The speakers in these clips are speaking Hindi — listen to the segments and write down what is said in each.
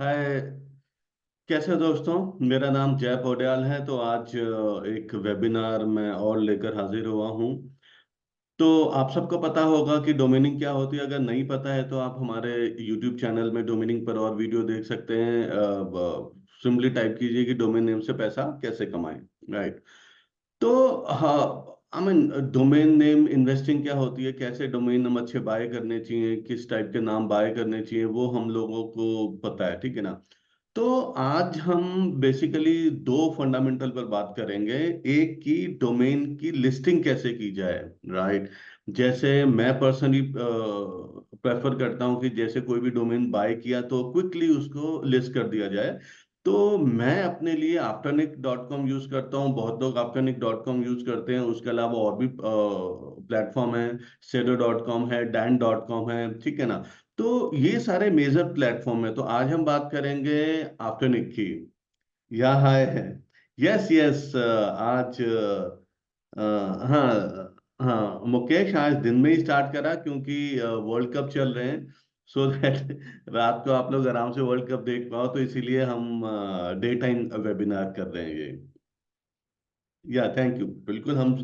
हाय। कैसे हो दोस्तों? मेरा नाम जय पौड्याल है। तो आज एक वेबिनार में और लेकर हाजिर हुआ हूँ। तो आप सबको पता होगा कि डोमेनिंग क्या होती है। अगर नहीं पता है तो आप हमारे यूट्यूब चैनल में डोमेनिंग पर और वीडियो देख सकते हैं। सिंपली टाइप कीजिए कि डोमेन नेम से पैसा कैसे कमाएं। राइट। तो हाँ, I mean domain name investing क्या होती है, कैसे डोमेन नाम अच्छे बाय करने चाहिए, किस टाइप के नाम बाय करने चाहिए, वो हम लोगों को पता है। ठीक है ना। तो आज हम बेसिकली दो फंडामेंटल पर बात करेंगे। एक की डोमेन की लिस्टिंग कैसे की जाए। राइट। जैसे मैं पर्सनली प्रेफर करता हूं कि जैसे कोई भी डोमेन बाय किया तो क्विकली उसको लिस्ट कर दिया जाए। तो मैं अपने लिए आफ्टरनिक.com यूज करता हूँ। बहुत लोग आफ्टरनिक.com यूज करते हैं। उसके अलावा और भी प्लेटफॉर्म है। सेडो.com है, डैन.com है। ठीक है ना। तो ये सारे मेजर प्लेटफॉर्म है। तो आज हम बात करेंगे आफ्टरनिक की। या हाय है। Yes yes. आज हाँ हाँ मुकेश, आज दिन में ही स्टार्ट करा क्योंकि वर्ल्ड कप चल रहे हैं। सो दैट रात को आप लोग आराम से वर्ल्ड कप देख पाओ, तो इसीलिए हम डे टाइम वेबिनार कर रहे हैं ये। या थैंक यू, बिल्कुल हम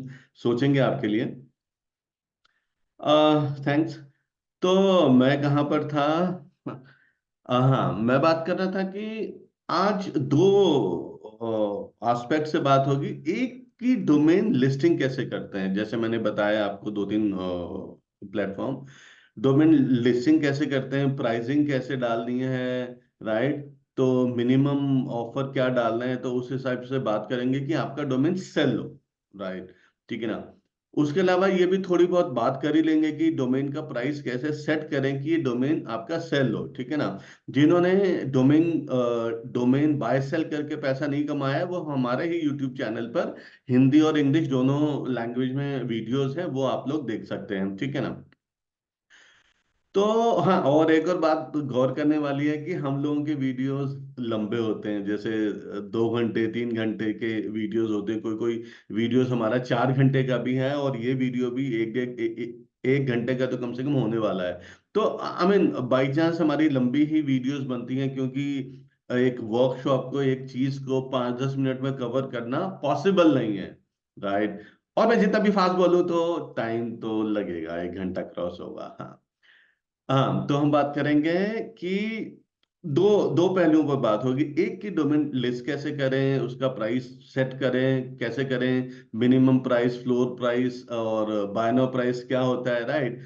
सोचेंगे आपके लिए। थैंक्स। तो मैं कहाँ पर था? हाँ, मैं बात कर रहा था कि आज दो एस्पेक्ट से बात होगी। एक की डोमेन लिस्टिंग कैसे करते हैं, जैसे मैंने बताया आपको दो तीन प्लेटफॉर्म। डोमेन लिस्टिंग कैसे करते हैं, प्राइसिंग कैसे डालनी है। राइट। तो मिनिमम ऑफर क्या डालना है, तो उस हिसाब से बात करेंगे कि आपका डोमेन सेल हो। राइट। ठीक है ना। उसके अलावा ये भी थोड़ी बहुत बात कर ही लेंगे कि डोमेन का प्राइस कैसे सेट करें कि ये डोमेन आपका सेल हो। ठीक है ना। जिन्होंने डोमेन बाय सेल करके पैसा नहीं कमाया है, वो हमारे ही यूट्यूब चैनल पर हिंदी और इंग्लिश दोनों लैंग्वेज में वीडियोस हैं, वो आप लोग देख सकते हैं। ठीक है ना। तो हाँ, और एक और बात गौर करने वाली है कि हम लोगों के वीडियोस लंबे होते हैं। जैसे 2 घंटे 3 घंटे के वीडियोस होते हैं। कोई कोई वीडियोस हमारा 4 घंटे का भी है, और ये वीडियो भी एक घंटे का तो कम से कम होने वाला है। तो आई मीन बाई चांस हमारी लंबी ही वीडियोस बनती हैं, क्योंकि एक वर्कशॉप को, एक चीज को 5-10 मिनट में कवर करना पॉसिबल नहीं है। राइट। और मैं जितना भी फास्ट बोलूँ तो टाइम तो लगेगा, 1 घंटा क्रॉस होगा। हाँ। हाँ, तो हम बात करेंगे कि दो दो पहलुओं पर बात होगी। एक की डोमेन लिस्ट कैसे करें, उसका प्राइस सेट करें कैसे करें, मिनिमम प्राइस, फ्लोर प्राइस और बाय नाउ प्राइस क्या होता है। राइट।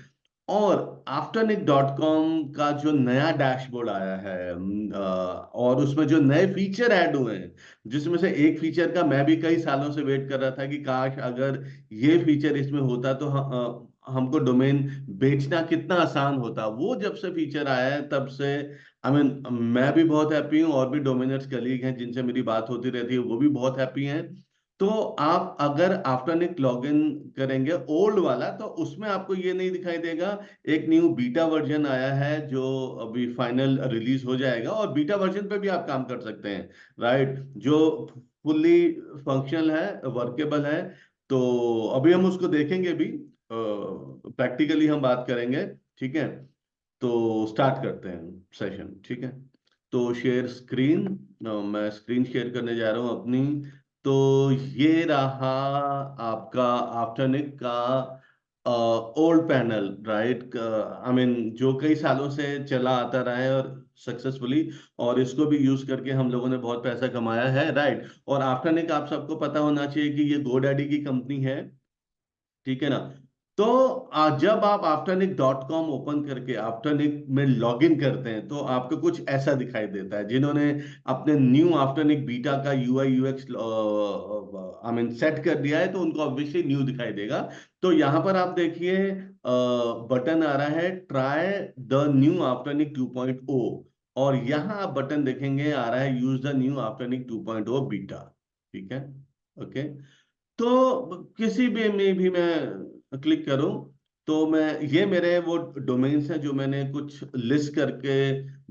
और आफ्टरनिक.com का जो नया डैशबोर्ड आया है, और उसमें जो नए फीचर ऐड हुए हैं, जिसमें से एक फीचर का मैं भी कई सालों से वेट कर रहा था कि काश अगर ये फीचर इसमें होता तो हमको डोमेन बेचना कितना आसान होता। वो जब से फीचर आया है तब से आई मीन मैं भी बहुत हैप्पी हूँ, और भी डोमिनर्स कलीग हैं जिनसे मेरी बात होती रहती है, वो भी बहुत हैप्पी हैं। तो आप अगर आफ्टरनिक लॉगिन करेंगे ओल्ड वाला, तो उसमें आपको ये नहीं दिखाई देगा। एक न्यू बीटा वर्जन आया है जो अभी फाइनल रिलीज हो जाएगा, और बीटा वर्जन पे भी आप काम कर सकते हैं। राइट। जो फुल्ली फंक्शनल है, वर्केबल है। तो अभी हम उसको देखेंगे भी, प्रैक्टिकली हम बात करेंगे। ठीक है। तो स्टार्ट करते हैं सेशन। ठीक है। तो शेयर स्क्रीन, मैं स्क्रीन शेयर करने जा रहा हूं अपनी। तो ये रहा आपका आफ्टरनिक का old panel. Right. I mean जो कई सालों से चला आता रहा है और सक्सेसफुली, और इसको भी यूज करके हम लोगों ने बहुत पैसा कमाया है। राइट। और आफ्टरनिक आप सबको पता होना चाहिए कि ये गोडैडी की कंपनी है। ठीक है ना। तो जब आप आफ्टरनिक.com ओपन करके आफ्टरनिक में लॉगिन करते हैं, तो आपको कुछ ऐसा दिखाई देता है। जिन्होंने अपने न्यू आफ्टरनिक बीटा का UI UX I mean set कर दिया है, तो उनको ऑब्वियसली न्यू दिखाई देगा। तो यहां पर आप देखिए बटन आ रहा है, ट्राई द न्यू आफ्टरनिक 2.0। और यहाँ आप बटन देखेंगे आ रहा है, यूज द न्यू आफ्टरनिक 2.0 बीटा। ठीक है। ओके। तो किसी में भी मैं क्लिक करूं, तो मैं ये मेरे वो डोमेन्स हैं जो मैंने कुछ लिस्ट करके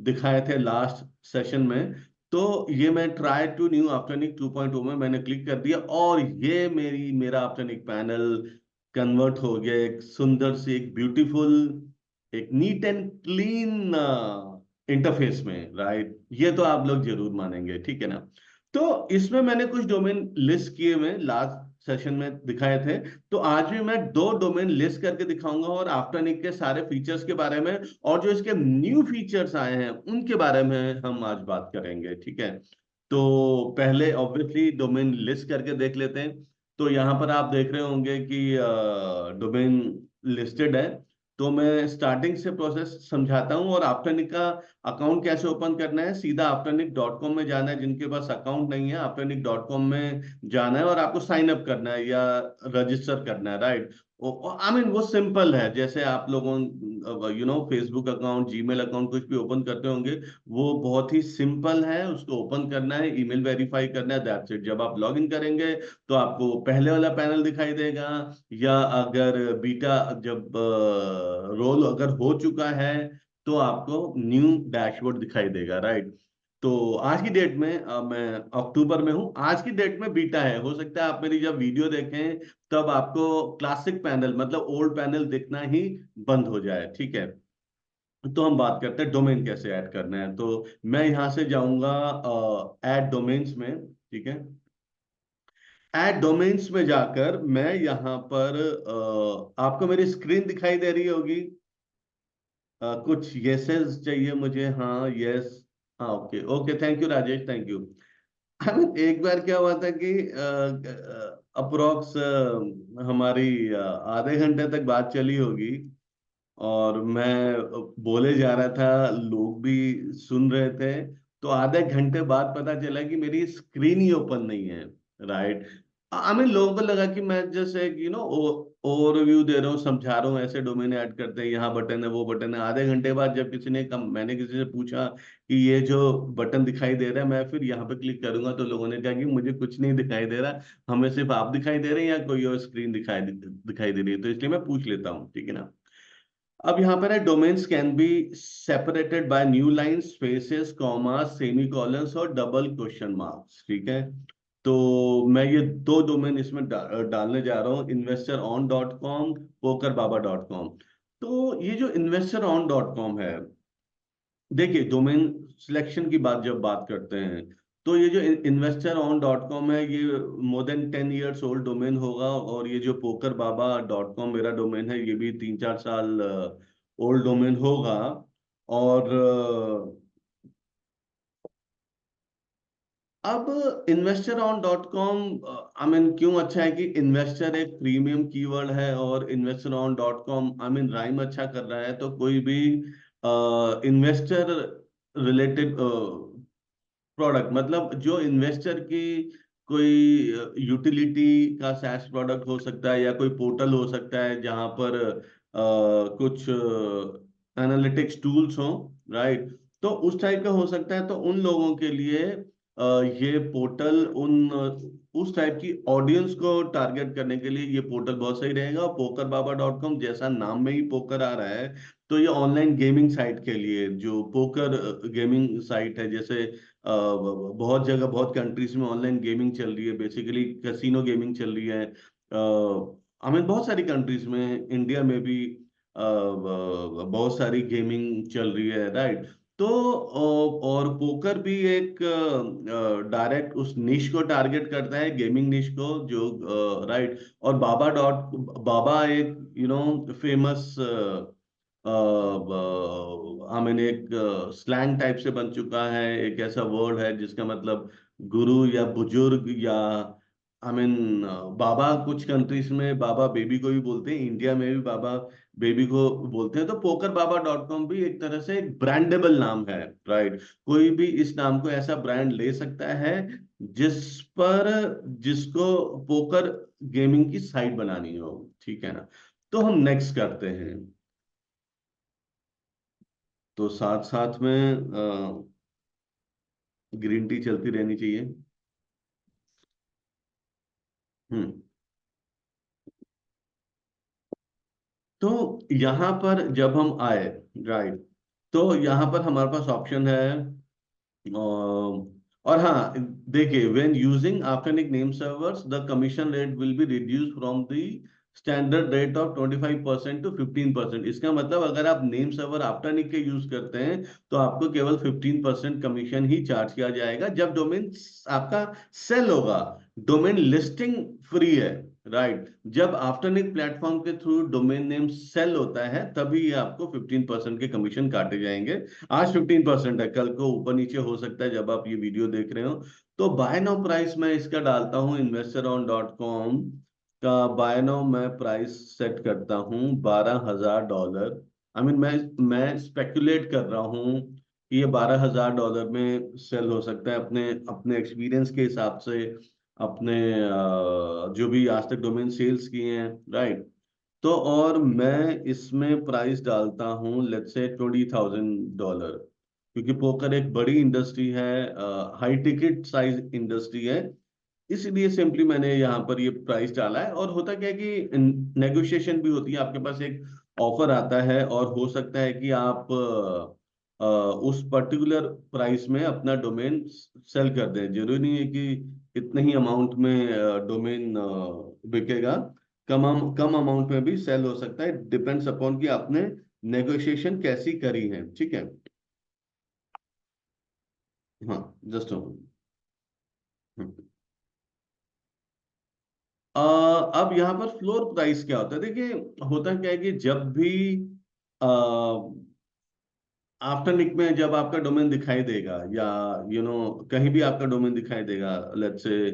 दिखाए थे लास्ट सेशन में। तो ये मैं ट्राई टू न्यू आफ्टरनिक 2.0 में मैंने क्लिक कर दिया, और ये मेरा आफ्टरनिक पैनल कन्वर्ट हो गया एक सुंदर सी, एक ब्यूटीफुल, एक नीट एंड क्लीन इंटरफेस में, राइट, ये तो आप लोग जरूर मानेंगे, ठीक है ना। तो इसमें मैंने कुछ डोमेन लिस्ट किए हुए लास्ट सेशन में दिखाए थे। तो आज भी मैं दो डोमेन लिस्ट करके दिखाऊंगा और आफ्टरनिक के सारे फीचर्स के बारे में, और जो इसके न्यू फीचर्स आए हैं उनके बारे में हम आज बात करेंगे, ठीक है। तो पहले ऑब्वियसली डोमेन लिस्ट करके देख लेते हैं। तो यहाँ पर आप देख रहे होंगे कि डोमेन लिस्टेड है। तो मैं स्टार्टिंग से प्रोसेस समझाता हूँ। और आफ्टरनिक का अकाउंट कैसे ओपन करना है, सीधा आफ्टरनिक.com में जाना है। जिनके पास अकाउंट नहीं है, आफ्टरनिक.com में जाना है और आपको साइन अप करना है या रजिस्टर करना है, राइट। आई मीन वो सिंपल है, जैसे आप लोगों फेसबुक अकाउंट, जीमेल अकाउंट कुछ भी ओपन करते होंगे, वो बहुत ही सिंपल है। उसको ओपन करना है, ईमेल वेरीफाई करना है, दैट्स इट। जब आप लॉग इन करेंगे तो आपको पहले वाला पैनल दिखाई देगा, या अगर बीटा जब रोल अगर हो चुका है तो आपको न्यू डैशबोर्ड दिखाई देगा, राइट। तो आज की डेट में मैं अक्टूबर में हूं, आज की डेट में बीटा है। हो सकता है आप मेरी जब वीडियो देखें तब आपको क्लासिक पैनल मतलब ओल्ड पैनल दिखना ही बंद हो जाए, ठीक है। तो हम बात करते हैं डोमेन कैसे ऐड करना है। तो मैं यहां से जाऊंगा ऐड डोमेन्स में, ठीक है। ऐड डोमेन्स में जाकर मैं यहाँ पर आपको मेरी स्क्रीन दिखाई दे रही होगी। कुछ येसेस चाहिए मुझे, हाँ यस, हाँ okay okay, thank you Rajesh, thank you. I mean एक बार क्या हुआ था कि अप्रोक्स हमारी आधे घंटे तक बात चली होगी, और मैं बोले जा रहा था, लोग भी सुन रहे थे। तो आधे घंटे बाद पता चला कि मेरी स्क्रीन ही ओपन नहीं है, राइट। आई मीन लोगों को लगा कि मैं जैसे ओवरव्यू दे रहा हूँ, समझा रहा हूँ, ऐसे डोमेन ऐड करते हैं, यहाँ बटन है वो बटन है। आधे घंटे बाद जब मैंने किसी से पूछा कि ये जो बटन दिखाई दे रहा है, मैं फिर यहाँ पे क्लिक करूंगा, तो लोगों ने कहा कि मुझे कुछ नहीं दिखाई दे रहा, हमें सिर्फ आप दिखाई दे रहे हैं या कोई और स्क्रीन दिखाई दे रही है। तो इसलिए मैं पूछ लेता हूँ, ठीक है ना। अब यहाँ पर है, domains can be separated by new line, spaces, comma, semi colons और डबल क्वेश्चन मार्क्स, ठीक है। तो मैं ये दो डोमेन इसमें डालने जा रहा हूँ, investoron.com, pokerBaba.com। तो ये जो investoron.com है, देखिए डोमेन सिलेक्शन की बात जब बात करते हैं, तो ये जो investoron.com है, ये more than 10 years old domain होगा। और ये जो pokerBaba.com मेरा डोमेन है, ये भी 3-4 साल ओल्ड डोमेन होगा। और अब investoron.com, आई मीन क्यों अच्छा है कि इन्वेस्टर एक प्रीमियम कीवर्ड है, और investoron.com आई मीन राइम अच्छा कर रहा है। तो कोई भी इन्वेस्टर रिलेटेड प्रोडक्ट, मतलब जो इन्वेस्टर की कोई यूटिलिटी का सैस प्रोडक्ट हो सकता है, या कोई पोर्टल हो सकता है जहां पर कुछ एनालिटिक्स टूल्स हो, राइट। तो उस टाइप का हो सकता है। तो उन लोगों के लिए ये पोर्टल उस टाइप की ऑडियंस को टारगेट करने के लिए ये पोर्टल बहुत सही रहेगा। pokerBaba.com जैसा नाम में ही पोकर आ रहा है, तो ये ऑनलाइन गेमिंग साइट के लिए, जो पोकर गेमिंग साइट है, जैसे बहुत जगह बहुत कंट्रीज में ऑनलाइन गेमिंग चल रही है, बेसिकली कैसीनो गेमिंग चल रही है। आई मीन बहुत सारी कंट्रीज में, इंडिया में भी बहुत सारी गेमिंग चल रही है, राइट। तो और पोकर भी एक डायरेक्ट उस निश को टारगेट करता है, गेमिंग निश को, जो राइट। और बाबा एक फेमस आई मीन एक स्लैंग टाइप से बन चुका है, एक ऐसा वर्ड है जिसका मतलब गुरु या बुजुर्ग, या आई मीन बाबा। कुछ कंट्रीज में बाबा बेबी को भी बोलते हैं, इंडिया में भी बाबा बेबी को बोलते हैं। तो pokerBaba.com भी एक तरह से एक ब्रांडेबल नाम है, राइट। कोई भी इस नाम को ऐसा ब्रांड ले सकता है जिस पर जिसको पोकर गेमिंग की साइट बनानी हो, ठीक है ना। तो हम नेक्स्ट करते हैं। तो साथ साथ में ग्रीन टी चलती रहनी चाहिए। हम्म। तो यहाँ पर जब हम आए, राइट, तो यहाँ पर हमारे पास ऑप्शन है। और हाँ, देखिए, when using Afternic name servers the commission rate will be reduce from the standard rate of 25% to 15%। इसका मतलब अगर आप नेम सर्वर आफ्टर निक के यूज करते हैं तो आपको केवल 15% कमीशन ही चार्ज किया जाएगा जब डोमेन आपका सेल होगा। डोमेन लिस्टिंग फ्री है, राइट। जब आफ्टरनिक प्लेटफॉर्म के थ्रू डोमेन नेम सेल होता है तभी ये आपको 15% के कमीशन काटे जाएंगे। आज 15% है, कल को ऊपर नीचे हो सकता है जब आप ये वीडियो देख रहे हो। तो बाय नाउ प्राइस मैं इसका डालता हूँ investoron.com का। बाय नाउ मैं प्राइस सेट करता हूँ $12,000। आई मीन मैं स्पेकुलेट कर रहा हूँ कि ये $12,000 में सेल हो सकता है अपने अपने एक्सपीरियंस के हिसाब से, अपने जो भी आज तक डोमेन सेल्स किए हैं, राइट। तो और मैं इसमें प्राइस डालता हूँ लेट्स से $20,000, क्योंकि पोकर एक बड़ी इंडस्ट्री है, हाई टिकट साइज इंडस्ट्री है। इसलिए सिंपली मैंने यहाँ पर ये प्राइस डाला है। और होता क्या है कि नेगोशिएशन भी होती है, आपके पास एक ऑफर आता है और हो सकता है कि आप उस पर्टिकुलर प्राइस में अपना डोमेन सेल कर दें। जरूरी नहीं है कि इतने ही अमाउंट में डोमेन बिकेगा, कम अमाउंट में भी सेल हो सकता है। डिपेंड्स अपॉन कि आपने नेगोशिएशन कैसी करी है, ठीक है। हाँ, जस्ट अब यहाँ पर फ्लोर प्राइस क्या होता है, देखिए होता क्या है कि जब भी आफ्टर निक में जब आपका डोमेन दिखाई देगा या कहीं भी आपका डोमेन दिखाई देगा, लेट्स से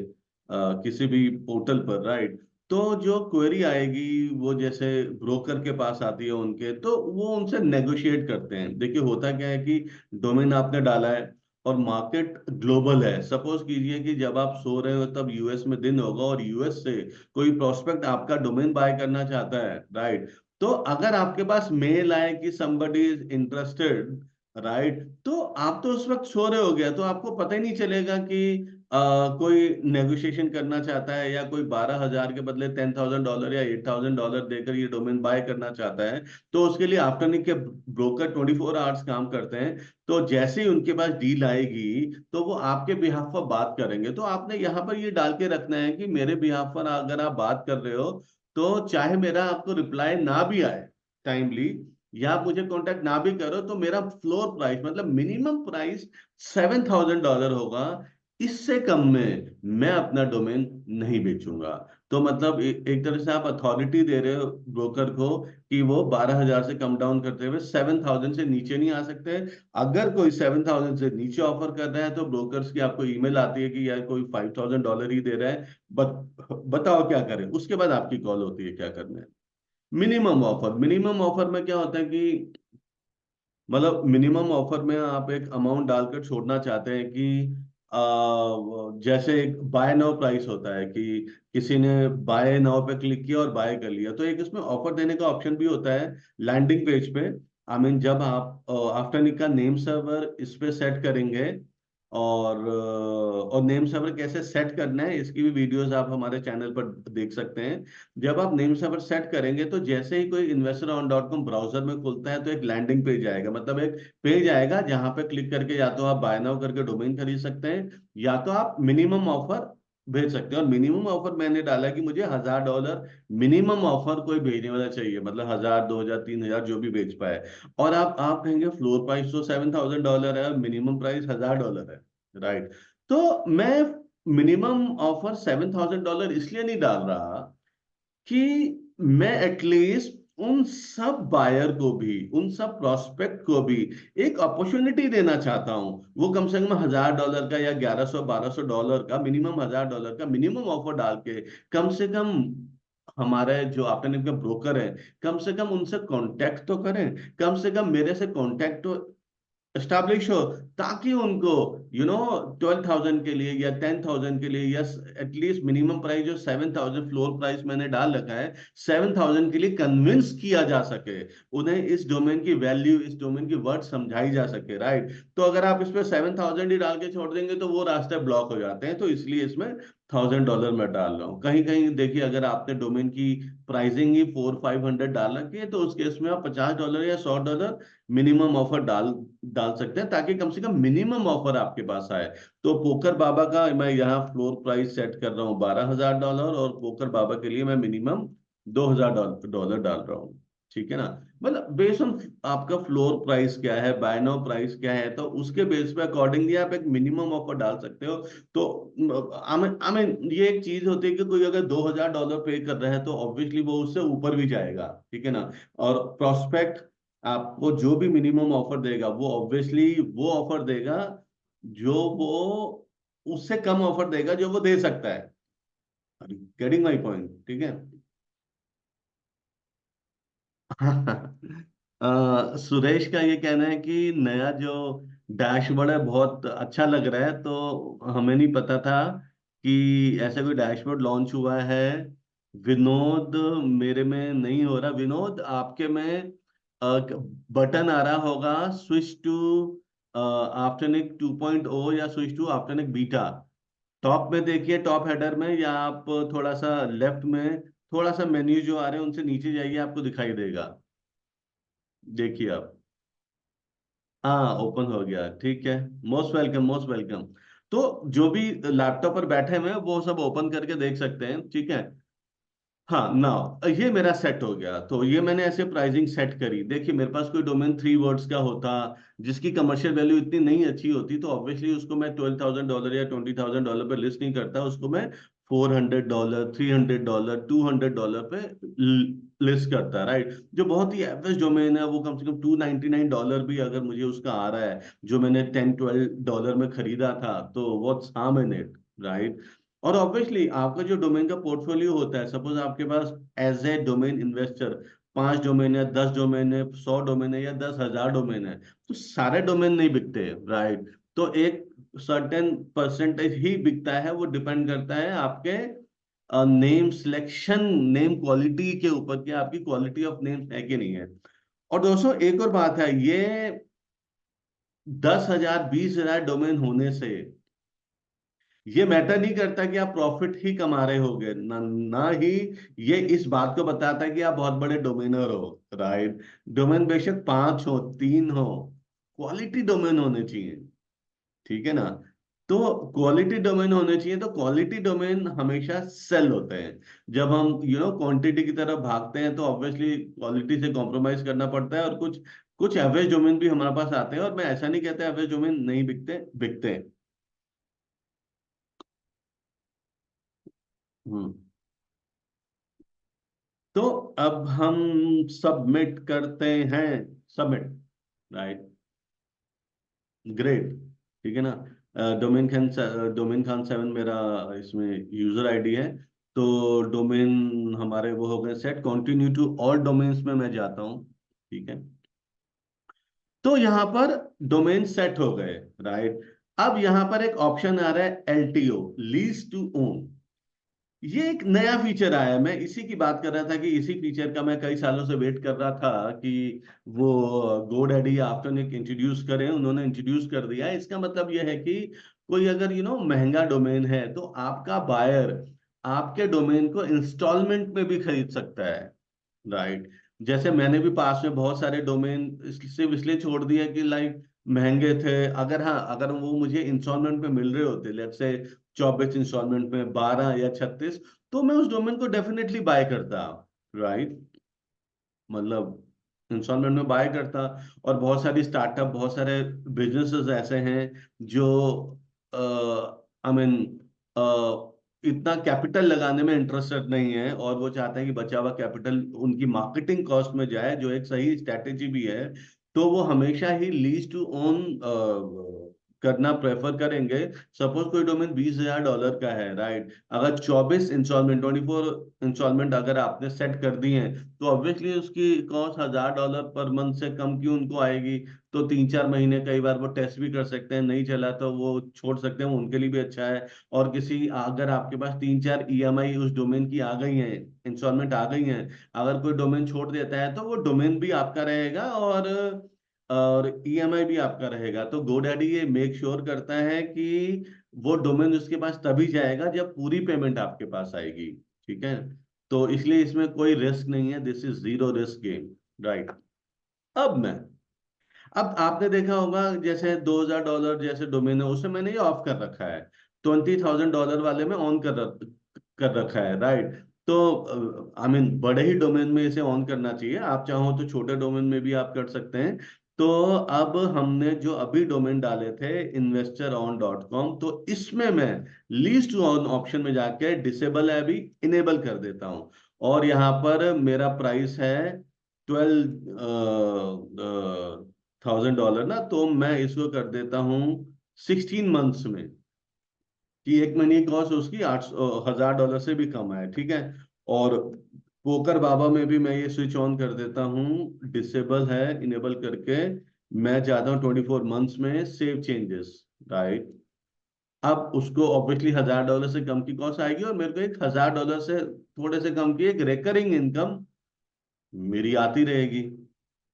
किसी भी पोर्टल पर, राइट। तो जो क्वेरी आएगी वो जैसे ब्रोकर के पास आती है उनके, तो वो उनसे नेगोशिएट करते हैं। देखिए होता क्या है कि डोमेन आपने डाला है और मार्केट ग्लोबल है। सपोज कीजिए कि जब आप सो रहे हो तब यूएस में दिन होगा और यूएस से कोई प्रोस्पेक्ट आपका डोमेन बाय करना चाहता है, राइट। तो अगर आपके पास मेल आए कि somebody इज इंटरेस्टेड, राइट, तो आप तो उस वक्त सो रहे हो गया, तो आपको पता ही नहीं चलेगा कि कोई नेगोशिएशन करना चाहता है या कोई 12,000 के बदले $10,000 या $8,000 देकर ये डोमेन बाय करना चाहता है। तो उसके लिए आफ्टरनिक के ब्रोकर 24 आवर्स काम करते हैं। तो जैसे ही उनके पास डील आएगी तो वो आपके बिहाफ पर बात करेंगे। तो आपने यहाँ पर ये डाल के रखना है कि मेरे बिहाफ पर अगर आप बात कर रहे हो तो चाहे मेरा आपको रिप्लाई ना भी आए टाइमली या आप मुझे कांटेक्ट ना भी करो, तो मेरा फ्लोर प्राइस मतलब मिनिमम प्राइस $7,000 होगा। इससे कम में मैं अपना डोमेन नहीं बेचूंगा। तो मतलब एक तरह से आप अथॉरिटी दे रहे हो ब्रोकर को कि वो 12,000 से कम डाउन करते हुए 7,000 से नीचे नहीं आ सकते। अगर कोई 7,000 से नीचे ऑफर कर रहा है तो ब्रोकर्स की आपको ईमेल आती है कि यार कोई $5,000 ही दे रहा है, बताओ क्या करें। उसके बाद आपकी कॉल होती है क्या करना है। मिनिमम ऑफर में क्या होता है कि मतलब मिनिमम ऑफर में आप एक अमाउंट डालकर छोड़ना चाहते हैं कि आ, जैसे एक बाय नाउ प्राइस होता है कि किसी ने बाय नाउ पे क्लिक किया और बाय कर लिया, तो एक इसमें ऑफर देने का ऑप्शन भी होता है लैंडिंग पेज पे। आई मीन जब आप आफ्टर निक का नेम सर्वर इस पे सेट करेंगे और नेम सर्वर कैसे सेट करना है इसकी भी वीडियोस आप हमारे चैनल पर देख सकते हैं। जब आप नेम सर्वर सेट करेंगे तो जैसे ही कोई investoron.com ब्राउजर में खुलता है तो एक लैंडिंग पेज आएगा, मतलब एक पेज आएगा जहां पे क्लिक करके या तो आप बाय नाउ करके डोमेन खरीद सकते हैं या तो आप मिनिमम ऑफर भेज सकते हैं। और मिनिमम ऑफर मैंने डाला कि मुझे $1,000 मिनिमम ऑफर कोई भेजने वाला चाहिए, मतलब 1,000 2,000 3,000 जो भी बेच पाए। और आप कहेंगे फ्लोर प्राइस तो $7,000 है और मिनिमम प्राइस $1,000 है, राइट। तो मैं मिनिमम ऑफर $7,000 इसलिए नहीं डाल रहा कि मैं एटलीस्ट उन सब बायर को भी, उन सब प्रोस्पेक्ट को भी एक अपॉर्चुनिटी देना चाहता हूं। वो कम से कम $1,000 का या 1,100 1200 का मिनिमम, $1,000 का मिनिमम ऑफर डाल के कम से कम हमारे जो आपने ब्रोकर है कम से कम उनसे कांटेक्ट तो करें, कम से कम मेरे से कांटेक्ट तो एस्टैब्लिश हो, ताकि उनको 12,000 के लिए या 10,000 के लिए या एटलीस्ट मिनिमम प्राइस जो 7,000 फ्लोर प्राइस मैंने डाल रखा है 7,000 के लिए कन्विंस किया जा सके। उन्हें इस डोमेन की वैल्यू, इस डोमेन की वर्थ समझाई जा सके, राइट। तो अगर आप इस पे 7,000 ही डाल के छोड़ देंगे तो वो रास्ते ब्लॉक हो जाते हैं। तो इसलिए इसमें $1,000 मैं डाल रहा हूँ। कहीं कहीं देखिए अगर आपने डोमेन की प्राइसिंग ही 400-500 डाल रखी है तो उस केस में आप $50 या $100 मिनिमम ऑफर डाल डाल सकते हैं, ताकि कम से कम मिनिमम ऑफर आपके पास आए। तो पोकर बाबा का मैं यहाँ फ्लोर प्राइस सेट कर रहा हूँ $12,000 और पोकर बाबा के लिए मैं मिनिमम $2,000 डॉलर डाल रहा हूँ, ठीक है ना। मतलब बेस्ड ऑन आपका फ्लोर प्राइस क्या है, बाय नाउ प्राइस क्या है, तो उसके बेस पे अकॉर्डिंगली आप एक मिनिमम ऑफर डाल सकते हो। तो आई मीन ये एक चीज होती है कि कोई अगर $2,000 पे कर रहा है तो ऑब्वियसली वो उससे ऊपर भी जाएगा, ठीक है ना। और प्रोस्पेक्ट आपको जो भी मिनिमम ऑफर देगा वो ऑब्वियसली वो ऑफर देगा जो वो उससे कम ऑफर देगा जो वो दे सकता है। गेटिंग माई पॉइंट, ठीक है। सुरेश का ये कहना है कि नया जो डैशबोर्ड है बहुत अच्छा लग रहा है, तो हमें नहीं पता था कि ऐसा कोई डैशबोर्ड लॉन्च हुआ है। विनोद, मेरे में नहीं हो रहा। विनोद, आपके में बटन आ रहा होगा स्विच टू आफ्टरनिक 2.0 या स्विच टू आफ्टरनिक बीटा। टॉप में देखिए, टॉप हेडर में, या आप थोड़ा सा लेफ्ट में थोड़ा सा मेन्यू जो आ रहे हैं उनसे नीचे जाइए, आपको दिखाई देगा। देखिए आप। हाँ, ओपन हो गया, ठीक है। Most welcome, most welcome. तो जो भी लैपटॉप पर बैठे हुए हैं वो सब ओपन करके देख सकते हैं, ठीक है। हाँ, नाउ ये मेरा सेट हो गया, तो ये मैंने ऐसे प्राइसिंग सेट करी। देखिए मेरे पास कोई डोमेन 3 वर्ड्स का होता जिसकी कमर्शियल वैल्यू इतनी नहीं अच्छी होती, तो ऑब्वियसली उसको मैं $12,000 या $20,000 पे लिस्ट नहीं करता, उसको मैं $400, $300, $200 पे लिस्ट करता, राइट। जो बहुत ही एवरेज डोमेन है वो कम से कम $299 भी अगर मुझे उसका आ रहा है, जो मैंने $10-12 में खरीदा था, तो what's harm in it, right. और ऑब्वियसली आपका जो डोमेन का पोर्टफोलियो होता है, सपोज आपके पास as a domain investor 5 domain है, 10 डोमेन है, 100 डोमेन है, या 10,000 डोमेन है, तो सारे डोमेन नहीं बिकते, राइट। तो एक सर्टेन परसेंटेज ही बिकता है, वो डिपेंड करता है आपके नेम सिलेक्शन, नेम क्वालिटी के ऊपर, कि आपकी क्वालिटी ऑफ नेम्स है कि नहीं है। और दोस्तों एक और बात है, ये 10,000 20,000 डोमेन होने से ये मैटर नहीं करता कि आप प्रॉफिट ही कमा रहे होगे ना, ना ही ये इस बात को बताता है कि आप बहुत बड़े डोमेनर हो, राइट। डोमेन बेशक 5 हो, 3 हो, क्वालिटी डोमेन होने चाहिए, ठीक है ना। तो क्वालिटी डोमेन होने चाहिए, तो क्वालिटी डोमेन हमेशा सेल होते हैं। जब हम क्वांटिटी की तरफ भागते हैं तो ऑब्वियसली क्वालिटी से कॉम्प्रोमाइज करना पड़ता है, और कुछ कुछ एवरेज डोमेन भी हमारे पास आते हैं, और मैं ऐसा नहीं कहता एवरेज डोमेन नहीं बिकते, बिकते हैं। हम्म। तो अब हम सबमिट करते हैं, सबमिट, राइट। ग्रेट, ठीक है ना। डोमेन खान 7 मेरा इसमें यूजर आईडी है। तो डोमेन हमारे वो हो गए set, continue to all domains में मैं जाता हूँ, ठीक है। तो यहाँ पर डोमेन सेट हो गए, राइट। अब यहाँ पर एक ऑप्शन आ रहा है एलटीओ, लीज टू ओन। ये एक नया फीचर आया है, मैं इसी की बात कर रहा था कि इसी फीचर का मैं कई सालों से वेट कर रहा था कि वो GoDaddy आफ्टरनिक इंट्रोड्यूस करें। उन्होंने इंट्रोड्यूस कर दिया है। इसका मतलब यह है कि कोई अगर महंगा डोमेन है तो आपका बायर आपके डोमेन को इंस्टॉलमेंट में भी खरीद सकता है, राइट। जैसे मैंने भी पास में बहुत सारे डोमेन सिर्फ इसलिए छोड़ दिए कि लाइक महंगे थे। अगर हाँ, अगर वो मुझे इंस्टॉलमेंट पे मिल रहे होते, लेट्स से 24 इंस्टॉलमेंट में, 12 या 36, तो मैं उस डोमेन को डेफिनेटली बाय करता, राइट। मतलब इंस्टॉलमेंट में बाय करता। और बहुत सारी स्टार्टअप, बहुत सारे बिजनेसेस ऐसे हैं जो आई मीन इतना कैपिटल लगाने में इंटरेस्टेड नहीं है, और वो चाहते हैं कि बचा हुआ कैपिटल उनकी मार्केटिंग कॉस्ट में जाए, जो एक सही स्ट्रैटेजी भी है। तो वो हमेशा ही लीज टू ओन करना प्रेफर करेंगे। सपोज कोई डोमेन $20,000 का है, राइट। अगर 24 इंस्टॉलमेंट अगर आपने सेट कर दी हैं, तो ऑब्वियसली उसकी कॉस्ट $1,000 पर मंथ से कम की उनको आएगी। तो 3-4 महीने कई बार वो टेस्ट भी कर सकते हैं, नहीं चला तो वो छोड़ सकते हैं, वो उनके लिए भी अच्छा है। और किसी अगर आपके पास 3-4 EMI उस डोमेन की आ गई हैं, इंस्टॉलमेंट आ गई हैं, अगर कोई डोमेन छोड़ देता है तो वो डोमेन भी आपका रहेगा, और ईएमआई भी आपका रहेगा। तो GoDaddy ये मेक श्योर करता है कि वो डोमेन उसके पास तभी जाएगा जब पूरी पेमेंट आपके पास आएगी, ठीक है। तो इसलिए इसमें कोई रिस्क नहीं है, this is zero risk game, right. अब मैं अब आपने देखा होगा जैसे $2,000 जैसे डोमेन है उसमें मैंने ये ऑफ कर रखा है, $20,000 वाले में ऑन कर रखा है, राइट। तो आई मीन बड़े ही डोमेन में इसे ऑन करना चाहिए। आप चाहो तो छोटे डोमेन में भी आप कर सकते हैं। तो अब हमने जो अभी डोमेन डाले थे investoron.com, तो इसमें मैं लीस्ट ऑन ऑप्शन में जाके डिसेबल है अभी इनेबल कर देता हूं। और यहाँ पर मेरा प्राइस है 12,000 डॉलर ना, तो मैं इसको कर देता हूँ 16 मंथ्स में, कि एक महीने की कॉस्ट उसकी 8,000 डॉलर से भी कम है, ठीक है। और पोकर बाबा में भी मैं ये स्विच ऑन कर देता हूँ, डिसेबल है इनेबल करके। मैं चाहता हूँ 24 मंथ्स में सेव चेंजेस, राइट। अब उसको ऑब्वियसली 1,000 डॉलर से कम की कॉस्ट आएगी, और मेरे को एक 1,000 डॉलर से थोड़े से कम की एक रिकरिंग इनकम मेरी आती रहेगी,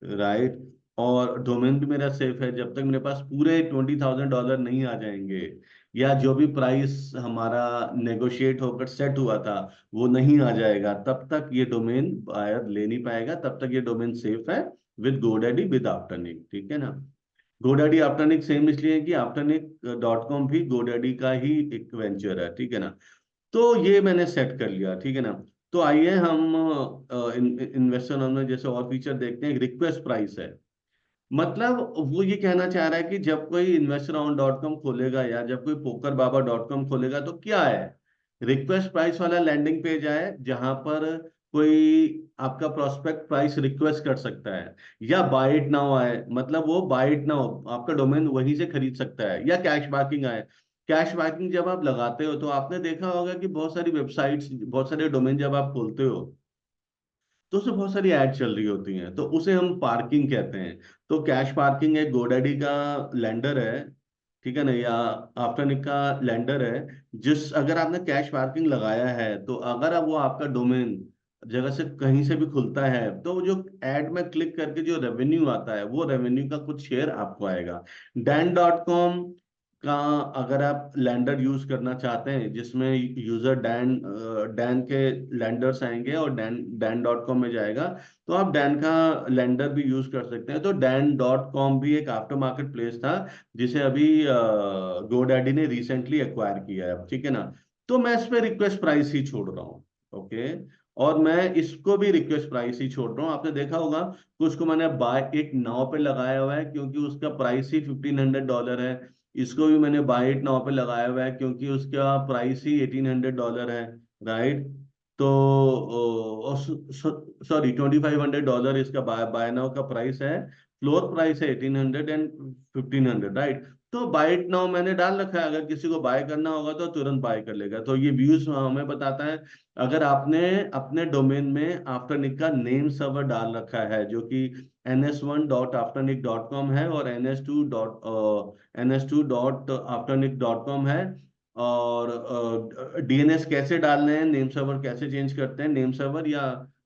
राइट। और डोमेन भी मेरा सेफ है जब तक मेरे पास पूरे 20,000 डॉलर नहीं आ जाएंगे, या जो भी प्राइस हमारा नेगोशिएट होकर सेट हुआ था वो नहीं आ जाएगा, तब तक ये डोमेन बायर ले नहीं पाएगा, तब तक ये डोमेन सेफ है विद गोडैडी विद आफ्टरनिक, ठीक है ना। गोडैडी आफ्टरनिक सेम इसलिए है कि आफ्टरनिक.com भी गोडैडी का ही एक वेंचर है, ठीक है ना। तो ये मैंने सेट कर लिया, ठीक है ना। तो आइए हम इन्वेस्टर में जैसे और फीचर देखते हैं। रिक्वेस्ट प्राइस है, मतलब वो ये कहना चाह रहा है कि जब कोई investoron.com खोलेगा या जब कोई pokerbaba.com खोलेगा तो क्या है, रिक्वेस्ट प्राइस वाला लैंडिंग पेज आए जहां पर कोई आपका प्रोस्पेक्ट प्राइस रिक्वेस्ट कर सकता है, या बाय इट नाउ आए, मतलब वो बाय इट नाउ आपका डोमेन वहीं से खरीद सकता है, या कैश बैकिंग आए। कैश बैकिंग जब आप लगाते हो तो आपने देखा होगा कि बहुत सारी वेबसाइट्स, बहुत सारे डोमेन जब आप खोलते हो तो उसमें बहुत सारी ऐड चल रही होती हैं, तो उसे हम पार्किंग कहते हैं। तो कैश पार्किंग एक गोडैडी का लैंडर है, ठीक है ना, या आफ्टरनिक का लैंडर है। जिस अगर आपने कैश पार्किंग लगाया है, तो अगर अब वो आपका डोमेन जगह से कहीं से भी खुलता है, तो जो एड में क्लिक करके जो रेवेन्यू आता है, वो रेवेन्यू का कुछ शेयर आपको आएगा। डैन.कॉम का अगर आप लैंडर यूज करना चाहते हैं जिसमें यूजर डैन डैन के लैंडर्स आएंगे और डैन.कॉम में जाएगा, तो आप डैन का लैंडर भी यूज कर सकते हैं। तो डैन.कॉम भी एक आफ्टर मार्केट प्लेस था जिसे अभी गोडैडी ने रिसेंटली एक्वायर किया है, ठीक है ना। तो मैं इस पे रिक्वेस्ट प्राइस ही छोड़ रहा हूँ, ओके। और मैं इसको भी रिक्वेस्ट प्राइस ही छोड़ रहा हूँ। आपने देखा होगा कुछ को मैंने बाय इट नाउ पे लगाया हुआ है क्योंकि उसका प्राइस ही $1,500 है। इसको भी मैंने बाय इट नाउ पे लगाया हुआ है क्योंकि उसका प्राइस ही $1,800 है, राइट। तो सॉरी $2,500 इसका बाय बाय नाउ का प्राइस है। फ्लोर प्राइस है 1,800 एंड 1,500, राइट। तो बाय इट नाउ मैंने डाल रखा है, अगर किसी को बाय करना होगा तो तुरंत बाय कर लेगा। तो ये व्यूज हमें बताता है अगर आपने अपने डोमेन में आफ्टरनिक का नेम सर्वर डाल रखा है जो कि ns1.afternic.com है, और ns2.afternic.com है। और डीएनएस कैसे डालने हैं, नेम सर्वर कैसे चेंज करते हैं, नेम सर्वर या,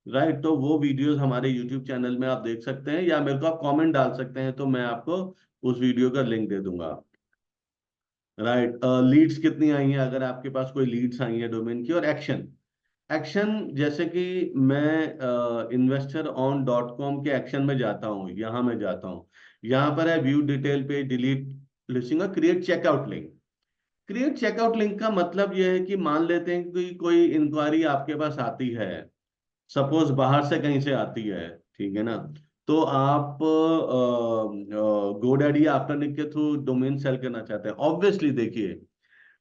राइट। तो वो वीडियोस हमारे यूट्यूब चैनल में आप देख सकते हैं, या मेरे को आप कमेंट डाल सकते हैं तो मैं आपको उस वीडियो का लिंक दे दूंगा, राइट। लीड्स कितनी आई हैं, अगर आपके पास कोई लीड्स आई है डोमेन की। और एक्शन, एक्शन जैसे कि मैं investoron.com के एक्शन में जाता हूँ, यहाँ मैं जाता हूँ, यहाँ पर है व्यू डिटेल पे, डिलीट लिस्टिंग और create checkout link. Create checkout link का मतलब यह है कि मान लेते हैं कि कोई इंक्वायरी आपके पास आती है, सपोज बाहर से कहीं से आती है, ठीक है ना। तो आप गोडैडी आफ्टरनिक के थ्रू डोमेन सेल करना चाहते हैं, ऑब्वियसली देखिए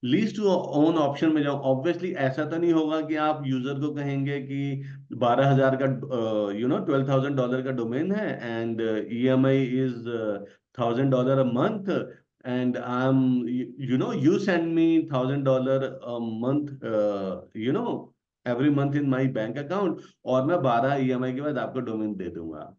लीज टू ओन ऑप्शन में जाओ। ऑब्वियसली ऐसा तो नहीं होगा कि आप यूजर को कहेंगे कि 12,000 का, $12,000 का डोमेन है and EMI is $1,000 a month, and I am you send me $1,000 a month, every month in my bank account, और मैं 12 EMI के बाद आपको डोमेन दे दूंगा।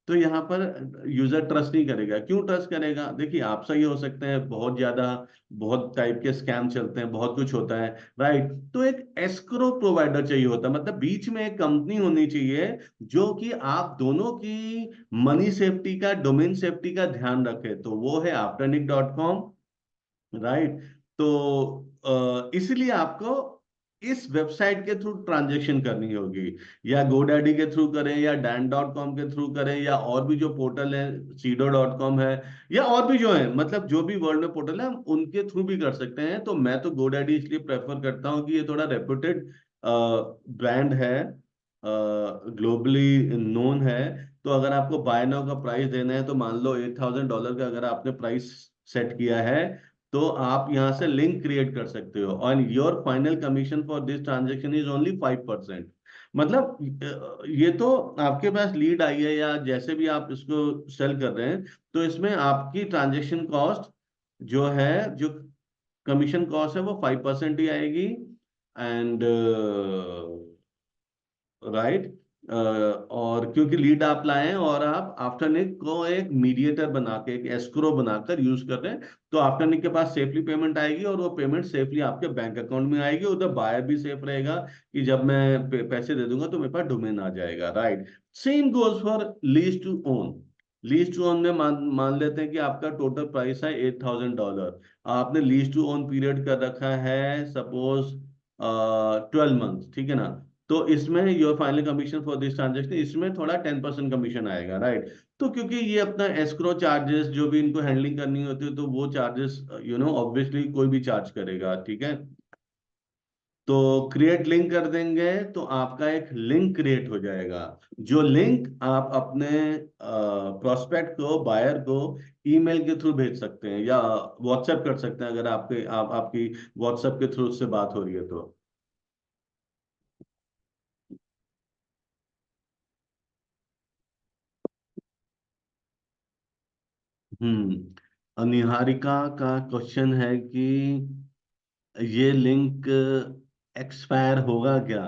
तो यहाँ पर यूजर ट्रस्ट नहीं करेगा। क्यों ट्रस्ट करेगा, देखिए आप सही हो सकते हैं, बहुत ज्यादा बहुत टाइप के स्कैम चलते हैं, बहुत कुछ होता है, राइट। तो एक एस्क्रो प्रोवाइडर चाहिए होता है, मतलब बीच में एक कंपनी होनी चाहिए जो कि आप दोनों की मनी सेफ्टी का, डोमेन सेफ्टी का ध्यान रखे, तो वो है आफ्टरनिक.com, राइट। तो इसलिए आपको इस वेबसाइट के थ्रू ट्रांजैक्शन करनी होगी, या गोडैडी के थ्रू करें, या डैन.कॉम के थ्रू करें, या और भी जो पोर्टल है सीडो.com है, या और भी जो है, मतलब जो भी वर्ल्ड में पोर्टल है हम उनके थ्रू भी कर सकते हैं। तो मैं तो गोडैडी इसलिए प्रेफर करता हूँ कि ये थोड़ा रेपुटेड ब्रांड है, ग्लोबली नोन है। तो अगर आपको बाय नाउ का प्राइस देना है, तो मान लो $8,000 का अगर आपने प्राइस सेट किया है, तो आप यहाँ से लिंक क्रिएट कर सकते हो, और your final commission for this transaction is only 5%। मतलब ये तो आपके पास लीड आई है या जैसे भी आप इसको सेल कर रहे हैं, तो इसमें आपकी ट्रांजेक्शन कॉस्ट जो है, जो कमीशन कॉस्ट है, वो 5% ही आएगी। एंड राइट, और क्योंकि लीड आप लाए हैं और आप आफ्टरनिक को एक मीडिएटर बना के, एक एस्क्रो बनाकर यूज कर रहे हैं, तो आफ्टरनिक के पास सेफली पेमेंट आएगी, और वो पेमेंट सेफली आपके बैंक अकाउंट में आएगी। उधर बायर भी सेफ रहेगा कि जब मैं पैसे दे दूंगा तो मेरे पास डोमेन आ जाएगा, right. Same goes for lease to own. Lease to own में मान लेते हैं कि आपका टोटल प्राइस है $8,000। आपने लीज टू ओन पीरियड कर रखा है सपोज 12 मंथ, ठीक है ना। तो इसमें your final commission for this transaction, इसमें थोड़ा 10% कमीशन आएगा, राइट। तो क्योंकि ये अपना एस्क्रो चार्जेस जो भी इनको हैंडलिंग करनी होती है, तो वो चार्जेस ऑब्वियसली कोई भी चार्ज करेगा, ठीक है। तो क्रिएट लिंक कर देंगे, तो आपका एक लिंक क्रिएट हो जाएगा। जो लिंक आप अपने प्रोस्पेक्ट को, बायर को ईमेल के थ्रू भेज सकते हैं, या व्हाट्सएप कर सकते हैं, अगर आपकी व्हाट्सएप के थ्रू उससे बात हो रही है तो। निहारिका का क्वेश्चन है कि ये लिंक एक्सपायर होगा क्या।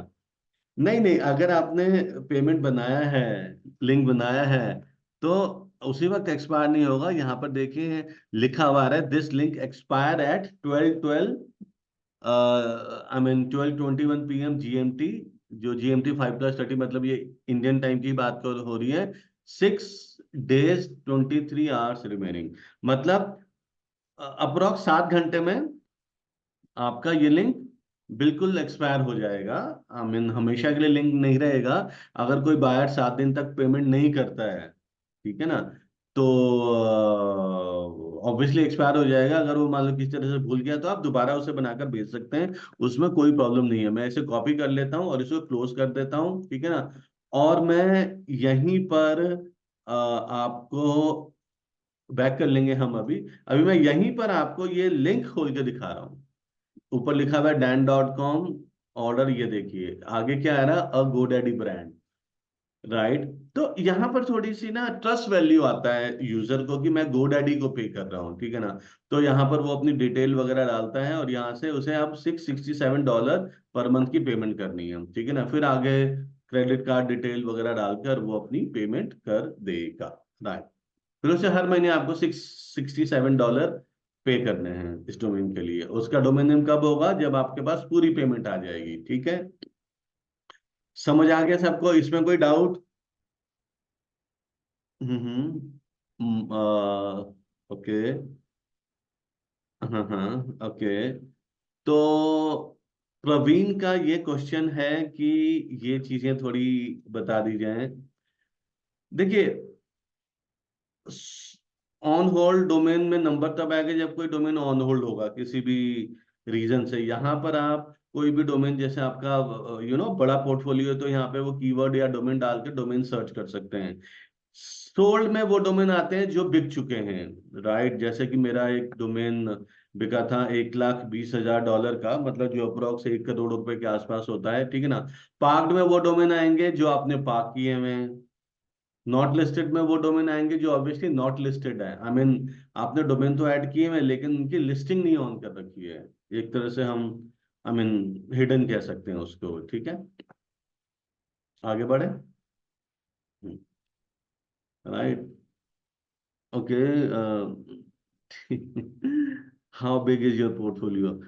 नहीं नहीं, अगर आपने पेमेंट बनाया है, लिंक बनाया है, तो उसी वक्त एक्सपायर नहीं होगा। यहाँ पर देखिए लिखा हुआ है, this link expire at 12:12, I mean 12:21 PM GMT। जो GMT 5+30, मतलब ये इंडियन टाइम की बात हो रही है। 6 days 23 hours रिमेनिंग, मतलब अप्रोक्स 7 घंटे में आपका ये लिंक बिल्कुल एक्सपायर हो जाएगा। आई मीन हमेशा के लिए लिंक नहीं रहेगा। अगर कोई बायर 7 दिन तक पेमेंट नहीं करता है, ठीक है ना, तो ऑब्वियसली एक्सपायर हो जाएगा। अगर वो मान लो किसी तरह से भूल गया, तो आप दोबारा उसे बनाकर भेज सकते हैं, उसमें कोई प्रॉब्लम नहीं है। मैं इसे कॉपी कर लेता हूँ और इसको क्लोज कर देता हूँ, ठीक है ना। और मैं यहीं पर आपको बैक कर लेंगे हम। अभी अभी मैं यहीं पर आपको ये लिंक खोल के दिखा रहा हूँ। ऊपर लिखा हुआ है Dan.com ऑर्डर, ये देखिए आगे क्या आ रहा है, अ गोडैडी ब्रांड, राइट। तो यहाँ पर थोड़ी सी ना ट्रस्ट वैल्यू आता है यूजर को, कि मैं गोडैडी को पे कर रहा हूँ, ठीक है ना। तो यहाँ पर वो अपनी डिटेल वगैरह डालता है, और यहाँ से उसे आप $667 पर मंथ की पेमेंट करनी है, ठीक है ना। फिर आगे क्रेडिट कार्ड डिटेल वगैरह डालकर वो अपनी पेमेंट कर देगा, राइट। फिर उसे हर महीने आपको $667 पे करने हैं इस डोमेन के लिए। उसका डोमेन नेम कब होगा, जब आपके पास पूरी पेमेंट आ जाएगी, ठीक है। समझ आ गया सबको, इसमें कोई डाउट। हम्म। ओके। हाँ हाँ। ओके। तो प्रवीण का ये क्वेश्चन है कि ये चीजें थोड़ी बता दी जाएं। देखिए, ऑन होल्ड डोमेन में नंबर तब आएगा जब कोई डोमेन ऑन होल्ड होगा किसी भी रीजन से। यहाँ पर आप कोई भी डोमेन, जैसे आपका बड़ा पोर्टफोलियो है, तो यहाँ पे वो कीवर्ड या डोमेन डाल के डोमेन सर्च कर सकते हैं। सोल्ड में वो डोमेन आते हैं जो बिक चुके हैं, राइट। जैसे कि मेरा एक डोमेन बिका था $1,20,000 का, मतलब जो अप्रोक्स 1 करोड़ रुपए के आसपास होता है, ठीक है ना। पार्क्ड में वो डोमेन आएंगे जो आपने पार्क किए हुए हैं। नॉट लिस्टेड में वो डोमेन आएंगे जो ऑब्वियसली नॉट लिस्टेड है। आई मीन आपने डोमेन तो ऐड किए हुए हैं, लेकिन उनकी लिस्टिंग नहीं ऑन कर रखी है। एक तरह से हम, आई मीन हिडन कह सकते हैं उसको, ठीक है। आगे बढ़े, right. Okay. How big is your portfolio.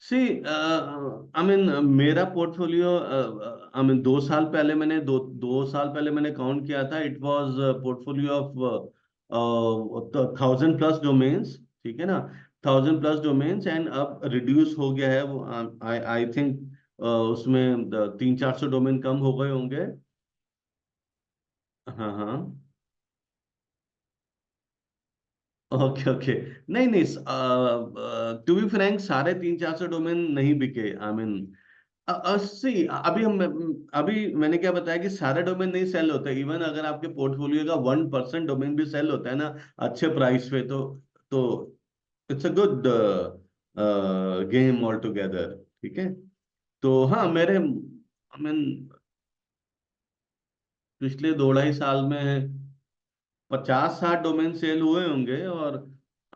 See, I mean मेरा पोर्टफोलियो, आई मीन 2 साल पहले मैंने 2 साल पहले मैंने काउंट किया था। It was portfolio of 1,000+ domains, ठीक है ना। 1,000+ डोमेन्स, एंड अब रिड्यूस हो गया है वो। आई आई थिंक उसमें 300-400 डोमेन कम हो गए होंगे। हाँ हाँ। Okay okay. नहीं नहीं, टू बी फ्रैंक, सारे 300-400 डोमेन नहीं बिके। आई मीन अस्सी अभी मैंने क्या बताया कि सारे डोमेन नहीं सेल होते। इवन अगर आपके पोर्टफोलियो का 1% डोमेन भी सेल होता है ना अच्छे प्राइस पे, तो it's a good game all together. ठीक है। तो हाँ, मेरे आई मीन पिछले 2 ढाई साल में 50-60 डोमेन सेल हुए होंगे। और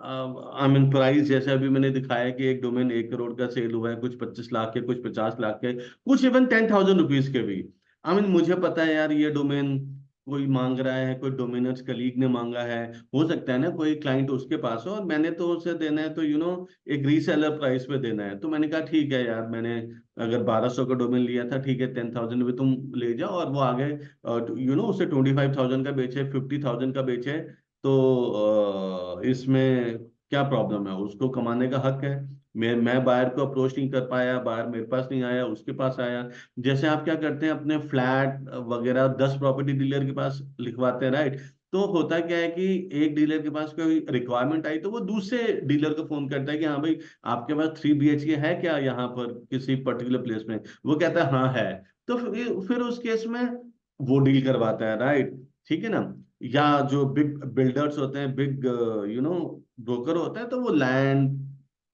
आई मीन प्राइस जैसे अभी मैंने दिखाया कि एक डोमेन 1 करोड़ का सेल हुआ है, कुछ 25 लाख के, कुछ 50 लाख के, कुछ इवन 10,000 रुपीज के भी। आई मीन मुझे पता है यार, ये डोमेन कोई मांग रहा है, कोई डोमिनर्स कलीग ने मांगा है, हो सकता है ना कोई क्लाइंट उसके पास हो, और मैंने तो उसे देना है तो एक रीसेलर प्राइस पे देना है। तो मैंने कहा ठीक है यार, मैंने अगर 1200 का डोमेन लिया था, ठीक है 10,000 में तुम ले जाओ, और वो आगे उसे 25,000 का बेचे, 50,000 का बेचे, तो इसमें क्या प्रॉब्लम है, उसको कमाने का हक है। मैं बायर को अप्रोच नहीं कर पाया, बायर मेरे पास नहीं आया, उसके पास आया। जैसे आप क्या करते हैं, अपने फ्लैट वगैरह 10 प्रॉपर्टी डीलर के पास लिखवाते हैं, राइट? तो होता क्या है कि एक डीलर के पास कोई रिक्वायरमेंट आई तो वो दूसरे डीलर को फोन करता है कि हाँ भाई, आपके पास 3 BHK है क्या यहाँ पर किसी पर्टिकुलर प्लेस में? वो कहता है हाँ है। तो फिर उस केस में वो डील करवाता है, राइट? ठीक है ना? या जो बिग बिल्डर्स होते हैं, बिग ब्रोकर होते हैं, तो वो लैंड,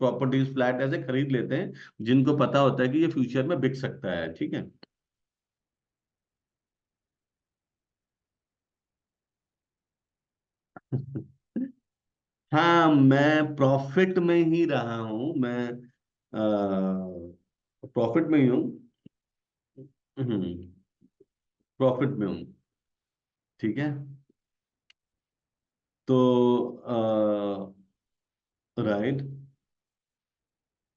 प्रॉपर्टीज, फ्लैट ऐसे खरीद लेते हैं जिनको पता होता है कि ये फ्यूचर में बिक सकता है। ठीक है। हाँ, मैं प्रॉफिट में ही रहा हूँ। मैं प्रॉफिट में ही हूँ। प्रॉफिट में हूँ। ठीक है। तो राइट।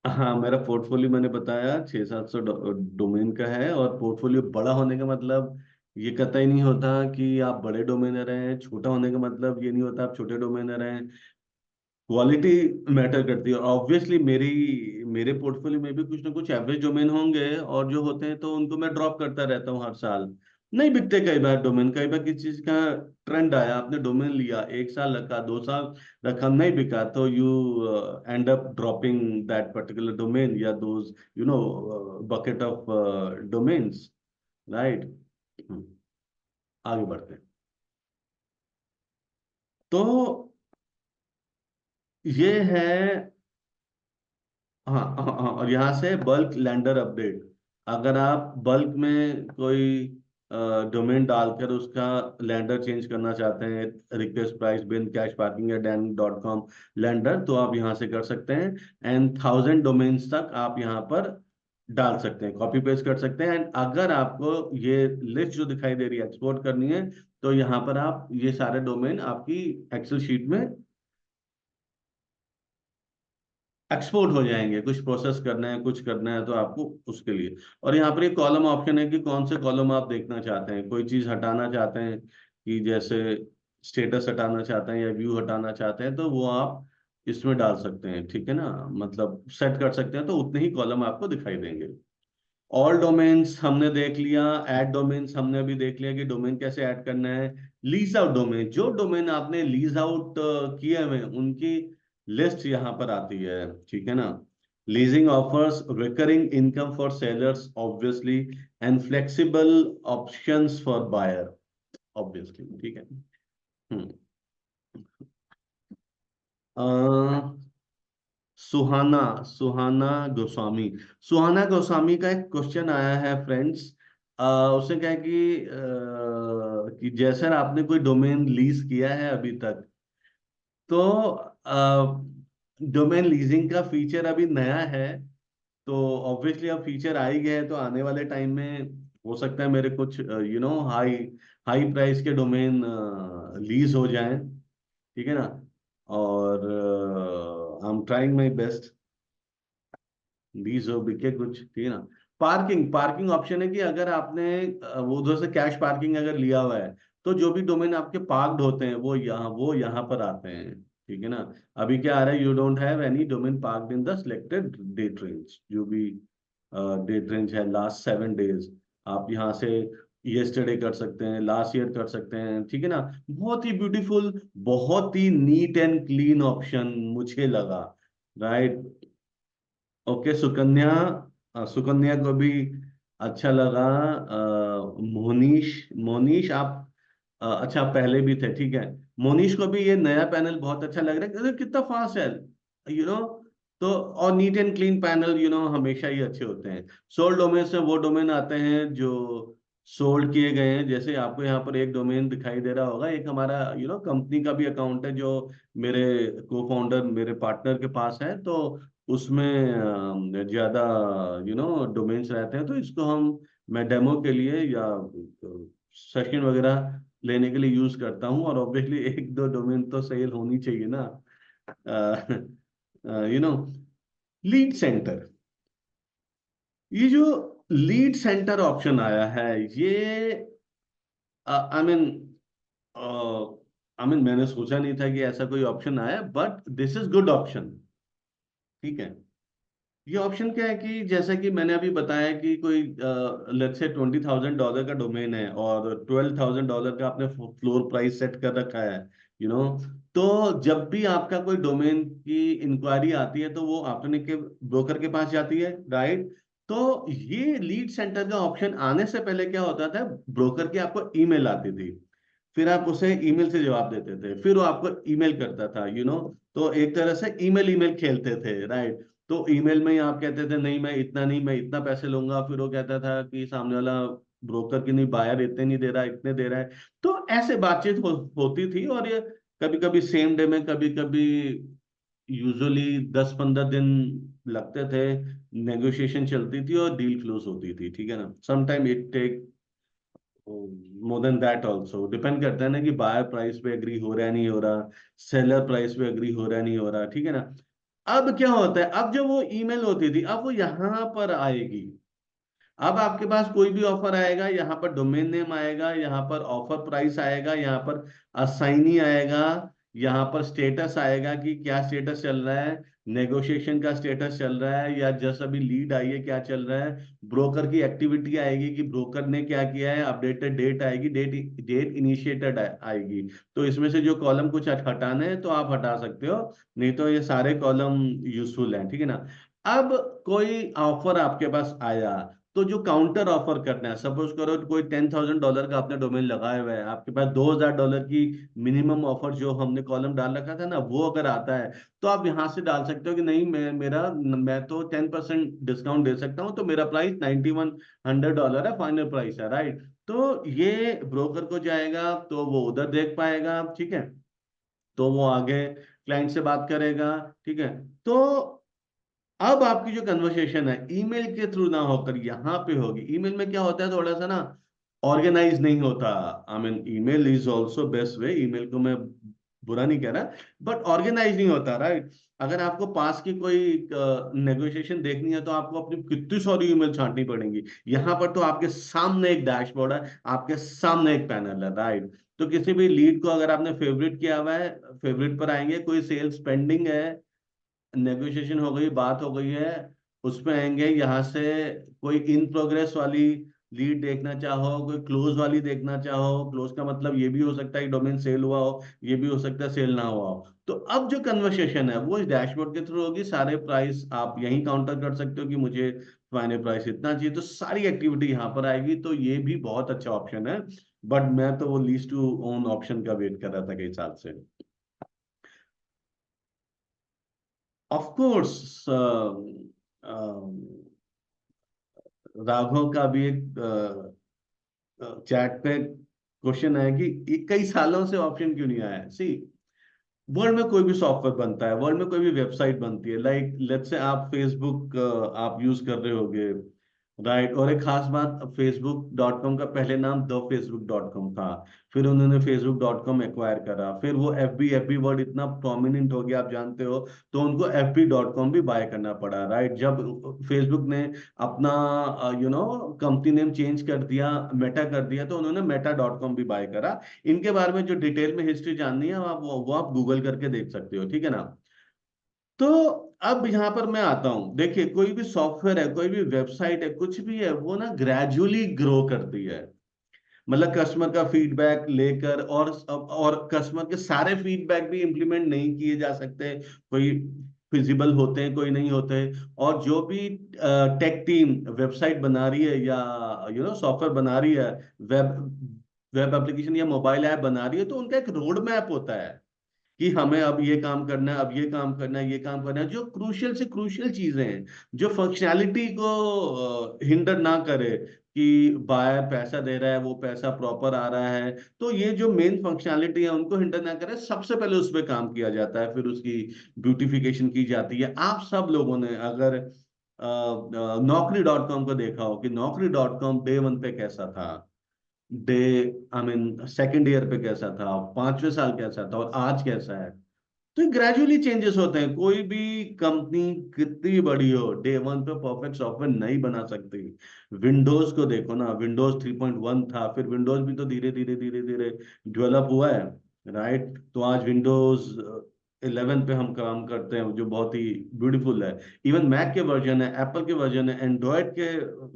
हाँ, मेरा पोर्टफोलियो मैंने बताया 600-700 डोमेन का है। और पोर्टफोलियो बड़ा होने का मतलब ये कतई नहीं होता कि आप बड़े डोमेनर हैं, छोटा होने का मतलब ये नहीं होता आप छोटे डोमेनर हैं। क्वालिटी मैटर करती है। ऑब्वियसली मेरे पोर्टफोलियो में भी कुछ ना कुछ एवरेज डोमेन होंगे, और जो होते हैं तो उनको मैं ड्रॉप करता रहता हूँ हर साल। नहीं बिकते कई बार डोमेन, कई बार किसी चीज का ट्रेंड आया, आपने डोमेन लिया, 1 साल रखा, 2 साल रखा, नहीं बिका, तो you end up dropping that particular domain या those bucket of domains, right? आगे बढ़ते हैं। तो ये है। हाँ हाँ हाँ, और यहाँ से बल्क लैंडर अपडेट। अगर आप बल्क में कोई डोमेन डालकर उसका लैंडर चेंज करना चाहते हैं, रिक्वेस्ट प्राइस बिन कैश पार्किंग या डैन.com लैंडर, तो आप यहाँ से कर सकते हैं। एंड 1000 डोमेन्स तक आप यहाँ पर डाल सकते हैं, कॉपी पेस्ट कर सकते हैं। एंड अगर आपको ये लिस्ट जो दिखाई दे रही है एक्सपोर्ट करनी है, तो यहाँ पर आप ये सारे डोमेन आपकी एक्सेल शीट में एक्सपोर्ट हो जाएंगे। कुछ प्रोसेस करना है, कुछ करना है तो आपको उसके लिए। और यहाँ पर एक कॉलम ऑप्शन है कि कौन से कॉलम आप देखना चाहते हैं, कोई चीज हटाना चाहते हैं, कि जैसे स्टेटस हटाना चाहते हैं या व्यू हटाना चाहते हैं, तो वो आप इसमें डाल सकते हैं। ठीक है ना? मतलब सेट कर सकते हैं, तो उतने ही कॉलम आपको दिखाई देंगे। ऑल डोमेन्स हमने देख लिया। ऐड डोमेन्स हमने भी देख लिया कि डोमेन कैसे ऐड करना है। लीज आउट डोमेन, जो डोमेन आपने लीज आउट किए हुए हैं, उनकी लिस्ट यहाँ पर आती है। ठीक है ना? Leasing offers recurring income for sellers obviously, and flexible options for buyer obviously. ठीक है। हम्म अ, सुहाना सुहाना गोस्वामी सुहाना गोस्वामी का एक क्वेश्चन आया है फ्रेंड्स। उसने कहा कि जैसे आपने कोई डोमेन लीज किया है अभी तक, तो डोमेन लीजिंग का फीचर अभी नया है, तो ऑब्वियसली अब फीचर आ ही गया है, तो आने वाले टाइम में हो सकता है मेरे कुछ हाई हाई प्राइस के डोमेन लीज हो जाएं। ठीक है ना? और I am trying my best, 20 बिके कुछ। ठीक है ना? पार्किंग पार्किंग ऑप्शन है कि अगर आपने वो उधर से कैश पार्किंग अगर लिया हुआ है, तो जो भी डोमेन आपके पार्क्ड होते हैं वो यहाँ पर आते हैं। ठीक है ना? अभी क्या आ रहा है, you don't have any domain parked in the selected date range, जो भी डेट रेंज है लास्ट 7 डेज, आप यहाँ से यस्टरडे कर सकते हैं, लास्ट ईयर कर सकते हैं। ठीक है ना? बहुत ही ब्यूटीफुल, बहुत ही नीट एंड क्लीन ऑप्शन मुझे लगा, राइट? ओके सुकन्या, सुकन्या को भी अच्छा लगा। मोनीश, मोनीश आप अच्छा पहले भी थे, ठीक है। मोनीश को भी ये नया पैनल बहुत अच्छा लग रहा है, अरे कितना फास्ट है, यू नो। तो और नीट एंड क्लीन पैनल हमेशा ही अच्छे होते हैं। सोल्ड डोमेन से वो डोमेन आते हैं जो सोल्ड किए गए हैं। जैसे आपको यहाँ पर एक डोमेन दिखाई दे रहा होगा, एक हमारा कंपनी का भी अकाउंट है जो मेरे को फाउंडर, मेरे पार्टनर के पास है। तो उसमें ज्यादा डोमेन्स रहते हैं, तो इसको मैं डेमो के लिए या सेशन वगैरह लेने के लिए यूज करता हूँ। और ऑब्वियसली एक दो डोमेन तो सेल होनी चाहिए ना। यू नो लीड सेंटर, ये जो लीड सेंटर ऑप्शन आया है, ये आई मीन मैंने सोचा नहीं था कि ऐसा कोई ऑप्शन आया, but this is good option, ठीक है। ये ऑप्शन क्या है कि जैसा कि मैंने अभी बताया कि कोई लेट्स से $20,000 का डोमेन है और $12,000 का आपने फ्लोर प्राइस सेट कर रखा है, यू नो तो जब भी आपका कोई डोमेन की इंक्वायरी आती है तो वो अपने के ब्रोकर के पास जाती है, राइट। तो ये लीड सेंटर का ऑप्शन आने से पहले क्या होता था, ब्रोकर की आपको ईमेल आती थी, फिर आप उसे ईमेल से जवाब देते थे, फिर वो आपको ईमेल करता था, तो एक तरह से ईमेल ईमेल खेलते थे, राइट। तो ईमेल में ही आप कहते थे नहीं मैं इतना नहीं, मैं इतना पैसे लूंगा, फिर वो कहता था कि सामने वाला ब्रोकर की नहीं, बायर इतने नहीं दे रहा, इतने दे रहा है। तो ऐसे बातचीत होती थी। और ये कभी कभी सेम डे में, कभी कभी यूजुअली 10-15 दिन लगते थे, नेगोशिएशन चलती थी और डील क्लोज होती थी, ठीक है ना। Sometime it take more than that also, depend करता है ना कि बायर प्राइस पे एग्री हो रहा है नहीं हो रहा, सेलर प्राइस पे एग्री हो रहा है नहीं हो रहा, ठीक है ना। अब क्या होता है, अब जो वो ईमेल होती थी अब वो यहाँ पर आएगी। अब आपके पास कोई भी ऑफर आएगा, यहाँ पर डोमेन नेम आएगा, यहाँ पर ऑफर प्राइस आएगा, यहाँ पर असाइनी आएगा, यहाँ पर स्टेटस आएगा कि क्या स्टेटस चल रहा है, नेगोशिएशन का स्टेटस चल रहा है या जस्ट अभी लीड आई है, क्या चल रहा है। ब्रोकर की एक्टिविटी आएगी कि ब्रोकर ने क्या किया है, अपडेटेड डेट आएगी, डेट डेट इनिशिएटेड आएगी। तो इसमें से जो कॉलम कुछ हटाने हैं तो आप हटा सकते हो, नहीं तो ये सारे कॉलम यूजफुल हैं, ठीक है ना। अब कोई ऑफर आपके पास आया, तो जो काउंटर ऑफर करना है, सपोज करो कोई $10,000 का आपने डोमेन लगाया हुआ है, आपके पास $2,000 की मिनिमम ऑफर जो हमने कॉलम डाल रखा था ना, वो अगर आता है तो आप यहां से डाल सकते हो कि नहीं, मैं तो 10% डिस्काउंट दे सकता हूँ, तो मेरा प्राइस $9,100 है, फाइनल प्राइस है, राइट। तो ये ब्रोकर को जाएगा तो वो उधर देख पाएगा, ठीक है। तो वो आगे क्लाइंट से बात करेगा, ठीक है। तो अब आपकी जो कन्वर्सेशन है ईमेल के थ्रू ना होकर यहाँ पे होगी। ईमेल में क्या होता है, थोड़ा सा ना ऑर्गेनाइज नहीं होता। I mean email is also best way, email को मैं बुरा नहीं कह रहा, बट ऑर्गेनाइज नहीं होता, राइट। अगर आपको पास की कोई नेगोशिएशन देखनी है तो आपको अपनी कितनी सारी ईमेल छांटनी पड़ेंगी। यहाँ पर तो आपके सामने एक डैशबोर्ड है, आपके सामने एक पैनल है, राइट। तो किसी भी लीड को अगर आपने फेवरेट किया हुआ है, फेवरेट पर आएंगे, कोई सेल्स पेंडिंग है, नेगोशिएशन हो गई, बात हो गई है, उस पे आएंगे। यहाँ से कोई इन प्रोग्रेस वाली लीड देखना चाहो, कोई क्लोज वाली देखना चाहो, क्लोज का मतलब ये भी हो सकता है कि डोमेन सेल हुआ हो, ये भी हो सकता है सेल ना हुआ हो। तो अब जो कन्वर्सेशन है वो इस डैशबोर्ड के थ्रू होगी, सारे प्राइस आप यहीं काउंटर कर सकते हो कि मुझे फाइनल प्राइस इतना चाहिए, तो सारी एक्टिविटी यहाँ पर आएगी। तो ये भी बहुत अच्छा ऑप्शन है, बट मैं तो वो लीज टू ओन ऑप्शन का वेट कर रहा था कई साल से। ऑफ कोर्स, राघव का भी एक चैट पे क्वेश्चन है कि कई सालों से ऑप्शन क्यों नहीं आया। सी, वर्ल्ड में कोई भी सॉफ्टवेयर बनता है, वर्ल्ड में कोई भी वेबसाइट बनती है, लाइक लेट्स से आप फेसबुक आप यूज कर रहे होगे, राइट। और एक खास बात, facebook.com का पहले नाम द facebook.com था, फिर उन्होंने facebook.com एक्वायर करा, फिर वो एफ बी वर्ड इतना प्रोमिनेंट हो गया आप जानते हो, तो उनको fb.com भी बाय करना पड़ा, राइट। जब फेसबुक ने अपना कंपनी नेम चेंज कर दिया, मेटा कर दिया, तो उन्होंने meta.com भी बाय करा। इनके बारे में जो डिटेल में हिस्ट्री जाननी है आप वो आप गूगल करके देख सकते हो, ठीक है ना। तो अब यहां पर मैं आता हूं, देखिए कोई भी सॉफ्टवेयर है, कोई भी वेबसाइट है, कुछ भी है, वो ना ग्रेजुअली ग्रो करती है। मतलब कस्टमर का फीडबैक लेकर, और कस्टमर के सारे फीडबैक भी इंप्लीमेंट नहीं किए जा सकते। कोई फिजिबल होते हैं, कोई नहीं होते। और जो भी टेक टीम वेबसाइट बना रही है या सॉफ्टवेयर बना रही है, वेब वेब एप्लीकेशन या मोबाइल ऐप बना रही है, तो उनका एक रोड मैप होता है कि हमें अब ये काम करना है, अब ये काम करना है, ये काम करना है, जो क्रूशियल से क्रूशियल चीजें हैं, जो फंक्शनैलिटी को हिंडर ना करे, कि बायर पैसा दे रहा है, वो पैसा प्रॉपर आ रहा है, तो ये जो मेन फंक्शनैलिटी है उनको हिंडर ना करे, सबसे पहले उस पर काम किया जाता है, फिर उसकी ब्यूटिफिकेशन की जाती है। आप सब लोगों ने अगर नौकरी डॉट कॉम को देखा हो कि नौकरी डॉट कॉम डे वन पे कैसा था, day I mean second year पे कैसा था, 5वें साल कैसा था, और आज कैसा है। तो ग्रेजुअली चेंजेस होते हैं। कोई भी कंपनी कितनी बड़ी हो, डे वन पे परफेक्ट सॉफ्टवेयर नहीं बना सकती। विंडोज को देखो ना, विंडोज 3.1 था, फिर विंडोज भी तो धीरे धीरे धीरे धीरे डेवलप हुआ है, राइट। तो आज विंडोज 11 पे हम काम करते हैं, जो बहुत ही ब्यूटीफुल है। इवन मैक के वर्जन है, एप्पल के वर्जन है, एंड्रॉयड के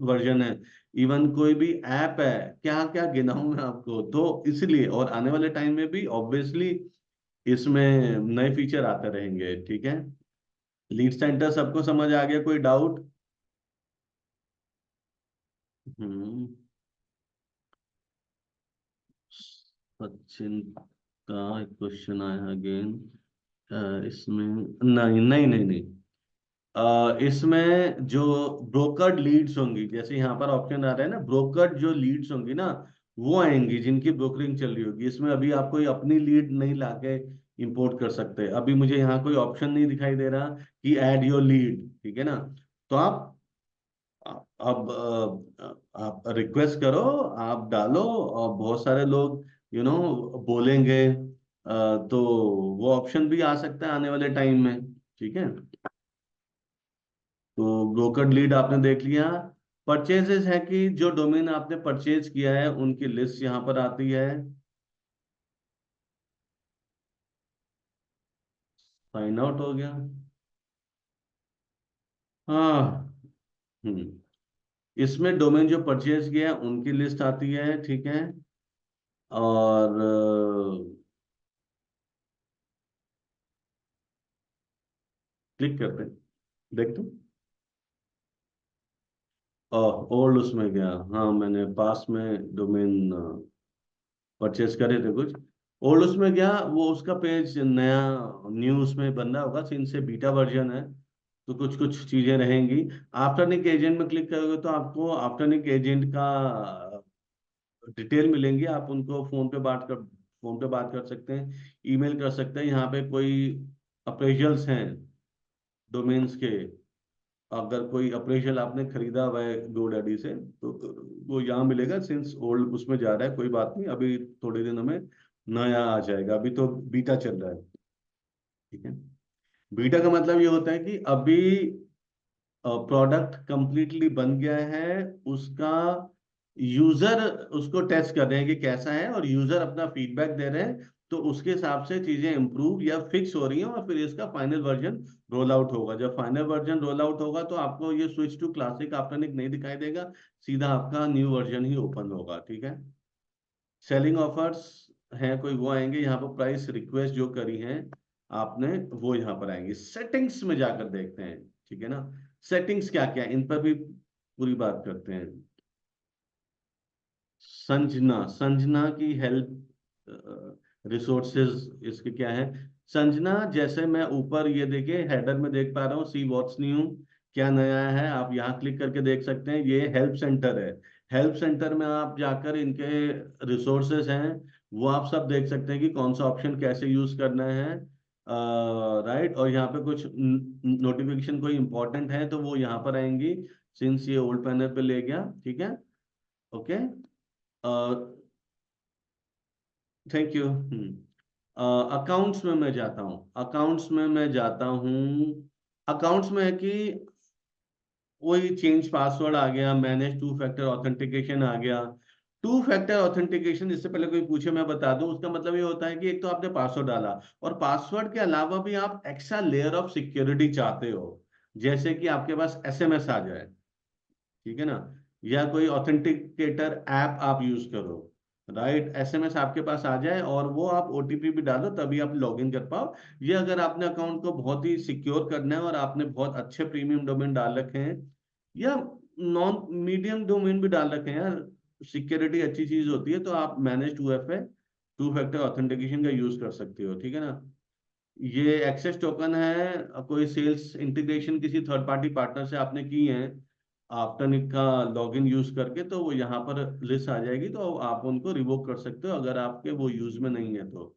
वर्जन है, इवन कोई भी ऐप है, क्या क्या गिनाऊं मैं आपको। तो इसलिए, और आने वाले टाइम में भी ऑब्वियसली इसमें नए फीचर आते रहेंगे, ठीक है। लीड सेंटर सबको समझ आ गया, कोई डाउट? हम्म। सचिन का एक क्वेश्चन आया अगेन। इसमें नहीं नहीं नहीं नहीं, इसमें जो ब्रोकर्ड लीड्स होंगी, जैसे यहाँ पर ऑप्शन आ रहा है ना, ब्रोकर्ड जो लीड्स होंगी ना, वो आएंगी जिनकी ब्रोकरिंग चल रही होगी। इसमें अभी आप कोई अपनी लीड नहीं लाके इंपोर्ट कर सकते। अभी मुझे यहाँ कोई ऑप्शन नहीं दिखाई दे रहा कि ऐड योर लीड, ठीक है ना। तो अब आप रिक्वेस्ट करो, आप डालो, और बहुत सारे लोग बोलेंगे, तो वो ऑप्शन भी आ सकता है आने वाले टाइम में, ठीक है। तो ब्रोकर्ड लीड आपने देख लिया। परचेजेस है कि जो डोमेन आपने परचेज किया है उनकी लिस्ट यहाँ पर आती है। साइन आउट हो गया। हाँ। हम्म। इसमें डोमेन जो परचेज किया है उनकी लिस्ट आती है, ठीक है। और क्लिक करते हैं, देखते हैं। ओल्ड उसमें गया, हाँ मैंने पास में डोमेन परचेज करे थे कुछ। ओल्ड उसमें गया, वो उसका पेज नया न्यू उसमें बन रहा होगा, सिंस से बीटा वर्जन है, तो कुछ कुछ चीजें रहेंगी। आफ्टरनिक एजेंट में क्लिक करोगे तो आपको आफ्टरनिक एजेंट का डिटेल मिलेंगी, आप उनको फोन पे बात कर सकते हैं, ईमेल कर सकते हैं। यहाँ पे कोई अप्रेजल्स हैं डोमेन्स के, अगर कोई अप्रेजल आपने खरीदा हुआ है GoDaddy से, तो वो यहाँ मिलेगा। सिंस ओल्ड उसमें जा रहा है, कोई बात नहीं, अभी थोड़े दिनों में नया आ जाएगा, अभी तो बीटा चल रहा है, ठीक है। बीटा का मतलब ये होता है कि अभी प्रोडक्ट कंप्लीटली बन गया है, उसका यूजर उसको टेस्ट कर रहे हैं कि कैसा है, और यूजर अपना फीडबैक दे रहे हैं, तो उसके हिसाब से चीजें इंप्रूव या फिक्स हो रही हैं, और फिर इसका फाइनल वर्जन रोल आउट होगा। जब फाइनल वर्जन रोल आउट होगा तो आपको ये स्विच टू क्लासिक आफ्टर नहीं दिखाई देगा, सीधा आपका न्यू वर्जन ही ओपन होगा, ठीक है। सेलिंग ऑफर्स हैं कोई, वो आएंगे यहाँ पर। प्राइस रिक्वेस्ट जो करी है आपने, वो यहाँ पर आएंगे। सेटिंग्स में जाकर देखते हैं, ठीक है ना। सेटिंग्स क्या क्या, इन पर भी पूरी बात करते हैं। संजना, संजना की हेल्प रिसोर्सेज इसके क्या है। संजना, जैसे मैं ऊपर ये देखिए हेडर में देख पा रहा हूँ, सी व्हाट्स न्यू, क्या नया है, आप यहाँ क्लिक करके देख सकते हैं। ये हेल्प सेंटर है। हेल्प सेंटर में आप जाकर इनके रिसोर्सेज हैं, वो आप सब देख सकते हैं कि कौन सा ऑप्शन कैसे यूज करना है, राइट। और यहाँ पे कुछ नोटिफिकेशन कोई इंपॉर्टेंट है तो वो यहाँ पर आएंगी, सिंस ये ओल्ड पैनल पे ले गया, ठीक है। Okay, thank you. अकाउंट्स में मैं जाता हूँ, अकाउंट्स में मैं जाता हूँ। अकाउंट्स में है कि वही चेंज पासवर्ड आ गया, मैनेज टू फैक्टर ऑथेंटिकेशन आ गया। टू फैक्टर ऑथेंटिकेशन, इससे पहले कोई पूछे मैं बता दूं, उसका मतलब ये होता है कि एक तो आपने पासवर्ड डाला, और पासवर्ड के अलावा भी आप एक्स्ट्रा लेयर ऑफ सिक्योरिटी चाहते हो, जैसे कि आपके पास SMS आ जाए, ठीक है ना, या कोई ऑथेंटिकेटर ऐप आप यूज करो। राइट, एसएमएस आपके पास आ जाए और वो आप ओटीपी भी डालो तभी आप लॉगिन कर पाओ। ये अगर आपने अकाउंट को बहुत ही सिक्योर करना है और आपने बहुत अच्छे प्रीमियम डोमेन डाल रखे हैं या नॉन मीडियम डोमेन भी डाल रखे हैं यार, सिक्योरिटी अच्छी चीज होती है, तो आप manage 2FA, two factor authentication का यूज कर सकते हो, ठीक है ना। ये एक्सेस टोकन है, कोई सेल्स इंटीग्रेशन किसी थर्ड पार्टी पार्टनर से आपने की है आफ्टरनिक का लॉगिन यूज करके, तो वो यहाँ पर लिस्ट आ जाएगी, तो आप उनको रिवोक कर सकते हो अगर आपके वो यूज में नहीं है तो।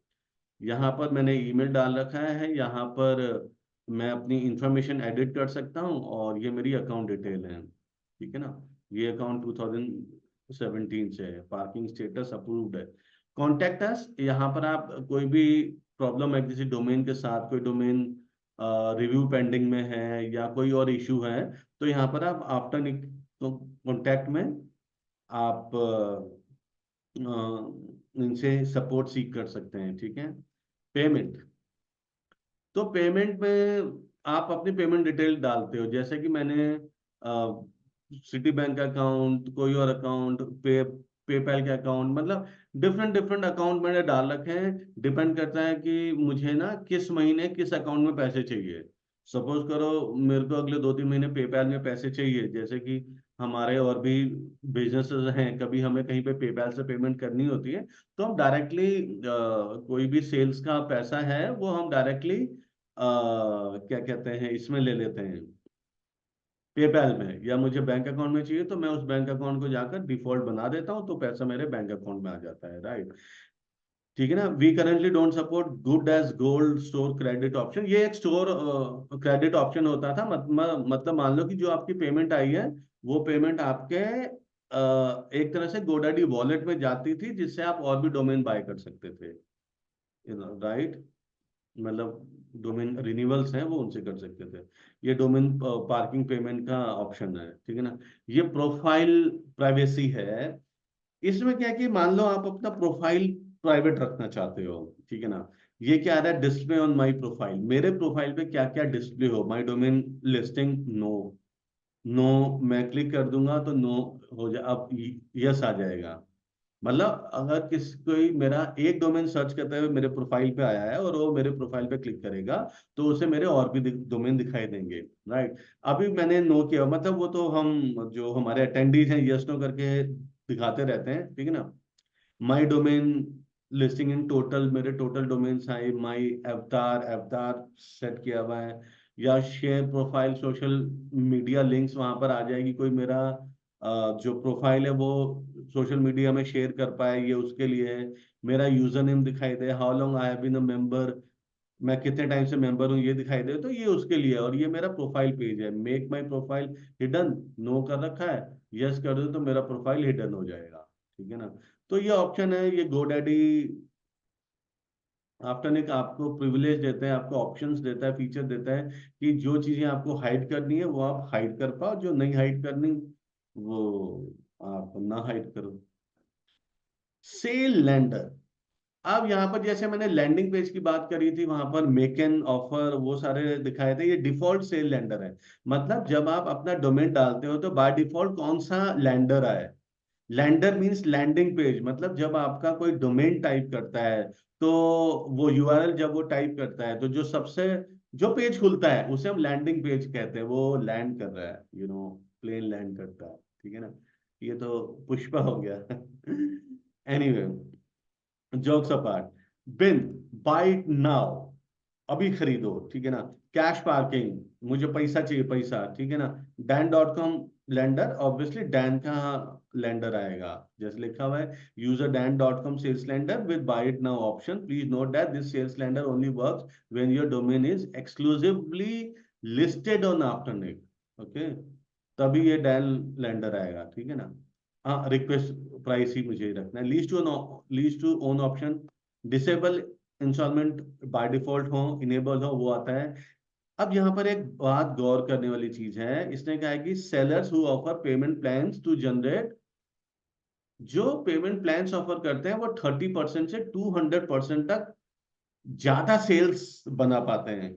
यहाँ पर मैंने ईमेल डाल रखा है, यहाँ पर मैं अपनी इंफॉर्मेशन एडिट कर सकता हूँ और ये मेरी अकाउंट डिटेल है, ठीक है ना। ये अकाउंट 2017 से है, पार्किंग स्टेटस अप्रूव्ड है। कॉन्टेक्ट अस, यहाँ पर आप कोई भी प्रॉब्लम है किसी डोमेन के साथ, कोई डोमेन रिव्यू पेंडिंग में है या कोई और इशू है, तो यहाँ पर आप आफ्टर कॉन्टैक्ट में आप इनसे सपोर्ट सीख कर सकते हैं, ठीक है। पेमेंट, तो पेमेंट में आप अपनी पेमेंट डिटेल डालते हो, जैसे कि मैंने सिटी बैंक अकाउंट, कोई और अकाउंट, पेपैल के अकाउंट, मतलब डिफरेंट डिफरेंट अकाउंट मैंने डाल रखे हैं। डिपेंड करता है कि मुझे ना किस महीने किस अकाउंट में पैसे चाहिए। सपोज करो मेरे को अगले 2-3 महीने पेपैल में पैसे चाहिए, जैसे कि हमारे और भी बिजनेसेस हैं, कभी हमें कहीं पे पेपैल से पेमेंट करनी होती है, तो हम डायरेक्टली कोई भी सेल्स का पैसा है वो हम डायरेक्टली क्या कहते हैं इसमें ले लेते हैं, पेपैल में, या मुझे बैंक अकाउंट में चाहिए तो मैं उस बैंक अकाउंट को जाकर डिफॉल्ट बना देता हूँ, तो पैसा मेरे बैंक अकाउंट में आ जाता है, राइट। ठीक है ना। We currently don't support good as gold store credit option, ये एक स्टोर क्रेडिट ऑप्शन होता था, मतलब मान लो कि जो आपकी पेमेंट आई है वो पेमेंट आपके एक तरह से गोडाडी वॉलेट में जाती थी, जिससे आप और भी डोमेन बाय कर सकते थे, राइट। मतलब डोमेन रिन्यूअल्स हैं वो उनसे कर सकते थे। ये डोमेन पार्किंग पेमेंट का ऑप्शन है, ठीक है ना। ये प्रोफाइल प्राइवेसी है। इसमें क्या है कि मान लो आप अपना प्रोफाइल प्राइवेट रखना चाहते हो, ठीक है ना। ये क्या आ रहा है, डिस्प्ले ऑन माय प्रोफाइल, मेरे प्रोफाइल पे क्या क्या डिस्प्ले हो, my domain listing no, no, मैं क्लिक कर दूंगा तो नो हो जा, अब यस आ जाएगा। मतलब अगर किस कोई मेरा एक डोमेन सर्च करते हुए मेरे प्रोफाइल पे आया है और वो मेरे प्रोफाइल पे क्लिक करेगा तो उसे मेरे और भी डोमेन दिखाई देंगे, राइट। अभी मैंने नो किया, मतलब वो तो हम जो हमारे अटेंडीज हैं यस नो करके दिखाते रहते हैं, ठीक है ना। माई डोमेन लिस्टिंग इन टोटल, मेरे टोटल डोमेन्स आए, माई अवतार, अवतार सेट किया हुआ है, या share profile social media links, वहां पर आ जाएगी कोई मेरा जो प्रोफाइल है वो सोशल मीडिया में शेयर कर पाए, ये उसके लिए है। मेरा यूजर नेम दिखाई दे, how long I have been a member, मैं कितने टाइम से मेंबर हूँ ये दिखाई दे, तो ये उसके लिए है। और ये मेरा प्रोफाइल पेज है, make my profile hidden, no कर रखा है, यस कर दो तो मेरा प्रोफाइल हिडन हो जाएगा, ठीक है ना। तो ये ऑप्शन है, ये गोडैडी आफ्टर एक आपको प्रिविलेज देता है, आपको ऑप्शंस देता है, फीचर देता है कि जो चीजें आपको हाइड करनी है वो आप हाइड कर पाओ, जो नहीं हाइड करनी वो आप ना हाइड करो। सेल लैंडर, अब यहाँ पर जैसे मैंने लैंडिंग पेज की बात करी थी, वहां पर मेक एन ऑफर वो सारे दिखाए थे, ये डिफॉल्ट सेल लैंडर है। मतलब जब आप अपना डोमेन डालते हो तो बाय डिफॉल्ट कौन सा लैंडर आए, लैंडर मींस लैंडिंग पेज, मतलब जब आपका कोई डोमेन टाइप करता है तो वो यूआरएल जब वो टाइप करता है तो जो सबसे जो पेज खुलता है उसे हम लैंडिंग पेज कहते हैं, वो लैंड कर रहा है, प्लेन लैंड करता है, ठीक है ना। ये तो पुष्पा हो गया। एनीवे, जोक्स अपार्ट, बिन, बाय नाउ, अभी खरीदो, ठीक है ना। कैश पार्किंग, मुझे पैसा चाहिए पैसा, ठीक है ना। Dan dot com lander, obviously Dan का लैंडर आएगा, जैसे लिखा हुआ है user Dan dot com sales lander with buy it now option, please note that this sales lander only works when your domain is exclusively listed on Afternic, okay, तभी ये डैन लैंडर आएगा, ठीक है ना। हाँ, रिक्वेस्ट प्राइस ही मुझे रखना है, lease to own option, disable installment by default हो, इनेबल हो, वो आता है। अब यहाँ पर एक बात गौर करने वाली चीज है, इसने कहा है कि sellers who offer payment plans to generate, जो पेमेंट प्लान्स ऑफर करते हैं वो 30% से 200% तक ज्यादा सेल्स बना पाते हैं,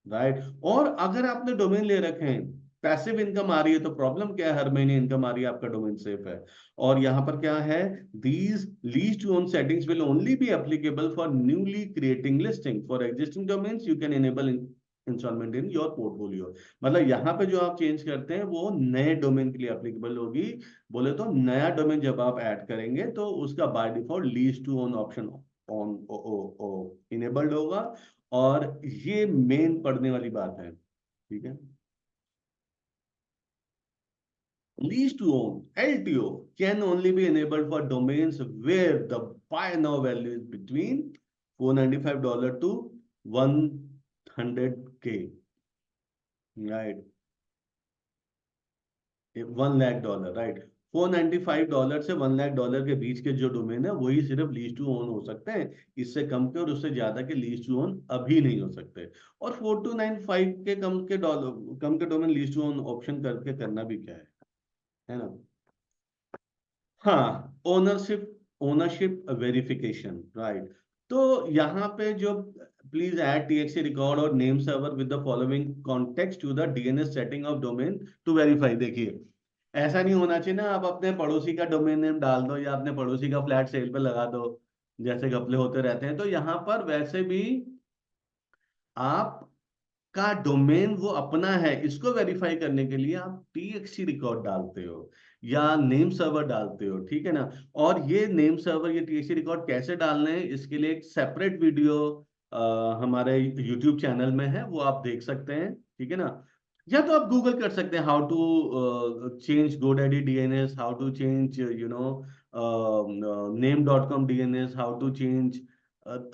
राइट। और अगर आपने डोमेन ले रखे हैं पैसिव इनकम आ रही है तो प्रॉब्लम क्या है, हर महीने इनकम आ रही है, आपका डोमेन सेफ है। और यहाँ पर क्या है, these lease to own settings will only be applicable for newly creating listing, for existing domains you can enable installment in your portfolio. मतलब यहाँ पे जो आप चेंज करते हैं वो नए डोमेन के लिए एप्लीकेबल होगी। बोले तो नया डोमेन जब आप ऐड करेंगे तो उसका by default lease to own option on enabled होगा। और ये मेन पढ़ने वाली बात है, ठीक है। Lease to own (LTO) can only be enabled for domains where the buy now value is between $495 to 100K, right? $1 lakh, right. $495 से $1 lakh के बीच के जो डोमेन है वही सिर्फ लीज टू ओन हो सकते हैं। इससे कम के और उससे ज्यादा के लीज टू ओन अभी नहीं हो सकते। और 4295 के कम के domain lease to own option करके करना भी क्या है ना। हाँ, ओनरशिप ओनरशिप वेरिफिकेशन, राइट। तो यहाँ पे जो प्लीज ऐड टीएक्सी रिकॉर्ड और name server with the following context to the DNS setting of domain to verify. देखिए, ऐसा नहीं होना चाहिए ना आप अपने पड़ोसी का डोमेन नेम डाल दो या अपने पड़ोसी का फ्लैट सेल पे लगा दो, जैसे घपले होते रहते हैं। तो यहाँ पर वैसे भी आप का डोमेन वो अपना है, इसको वेरीफाई करने के लिए आप टीएक्सटी रिकॉर्ड डालते हो या नेम सर्वर डालते हो, ठीक है ना। और ये नेम सर्वर, ये टीएक्सटी रिकॉर्ड कैसे डालने हैं इसके लिए एक सेपरेट वीडियो हमारे यूट्यूब चैनल में है, वो आप देख सकते हैं, ठीक है ना। या तो आप गूगल कर सकते हैं how to change GoDaddy DNS, how to change name.com DNS, how to change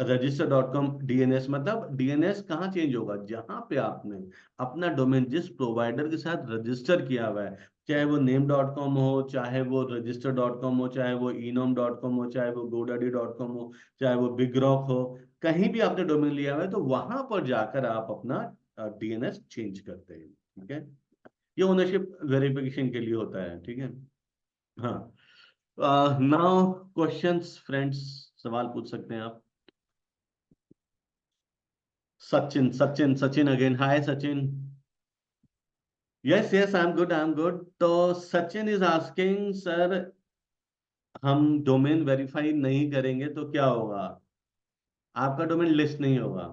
register.com DNS. मतलब डीएनएस कहाँ चेंज होगा, जहां पे आपने अपना डोमेन जिस प्रोवाइडर के साथ रजिस्टर किया हुआ है, चाहे वो name.com हो, चाहे वो register.com हो, चाहे वो enom.com हो, चाहे वो godaddy.com हो, चाहे वो बिगरॉक हो, कहीं भी आपने डोमेन लिया हुआ है तो वहां पर जाकर आप अपना डीएनएस चेंज करते हैं, ठीक है। ये ओनरशिप वेरिफिकेशन के लिए होता है, ठीक है। हाँ, नाउ क्वेश्चंस फ्रेंड्स, सवाल पूछ सकते हैं आप। Sachin Sachin Sachin again, hi Sachin. Yes yes, I am good. तो सचिन इज आस्किंग, सर हम डोमेन वेरीफाई नहीं करेंगे तो क्या होगा, आपका डोमेन लिस्ट नहीं होगा।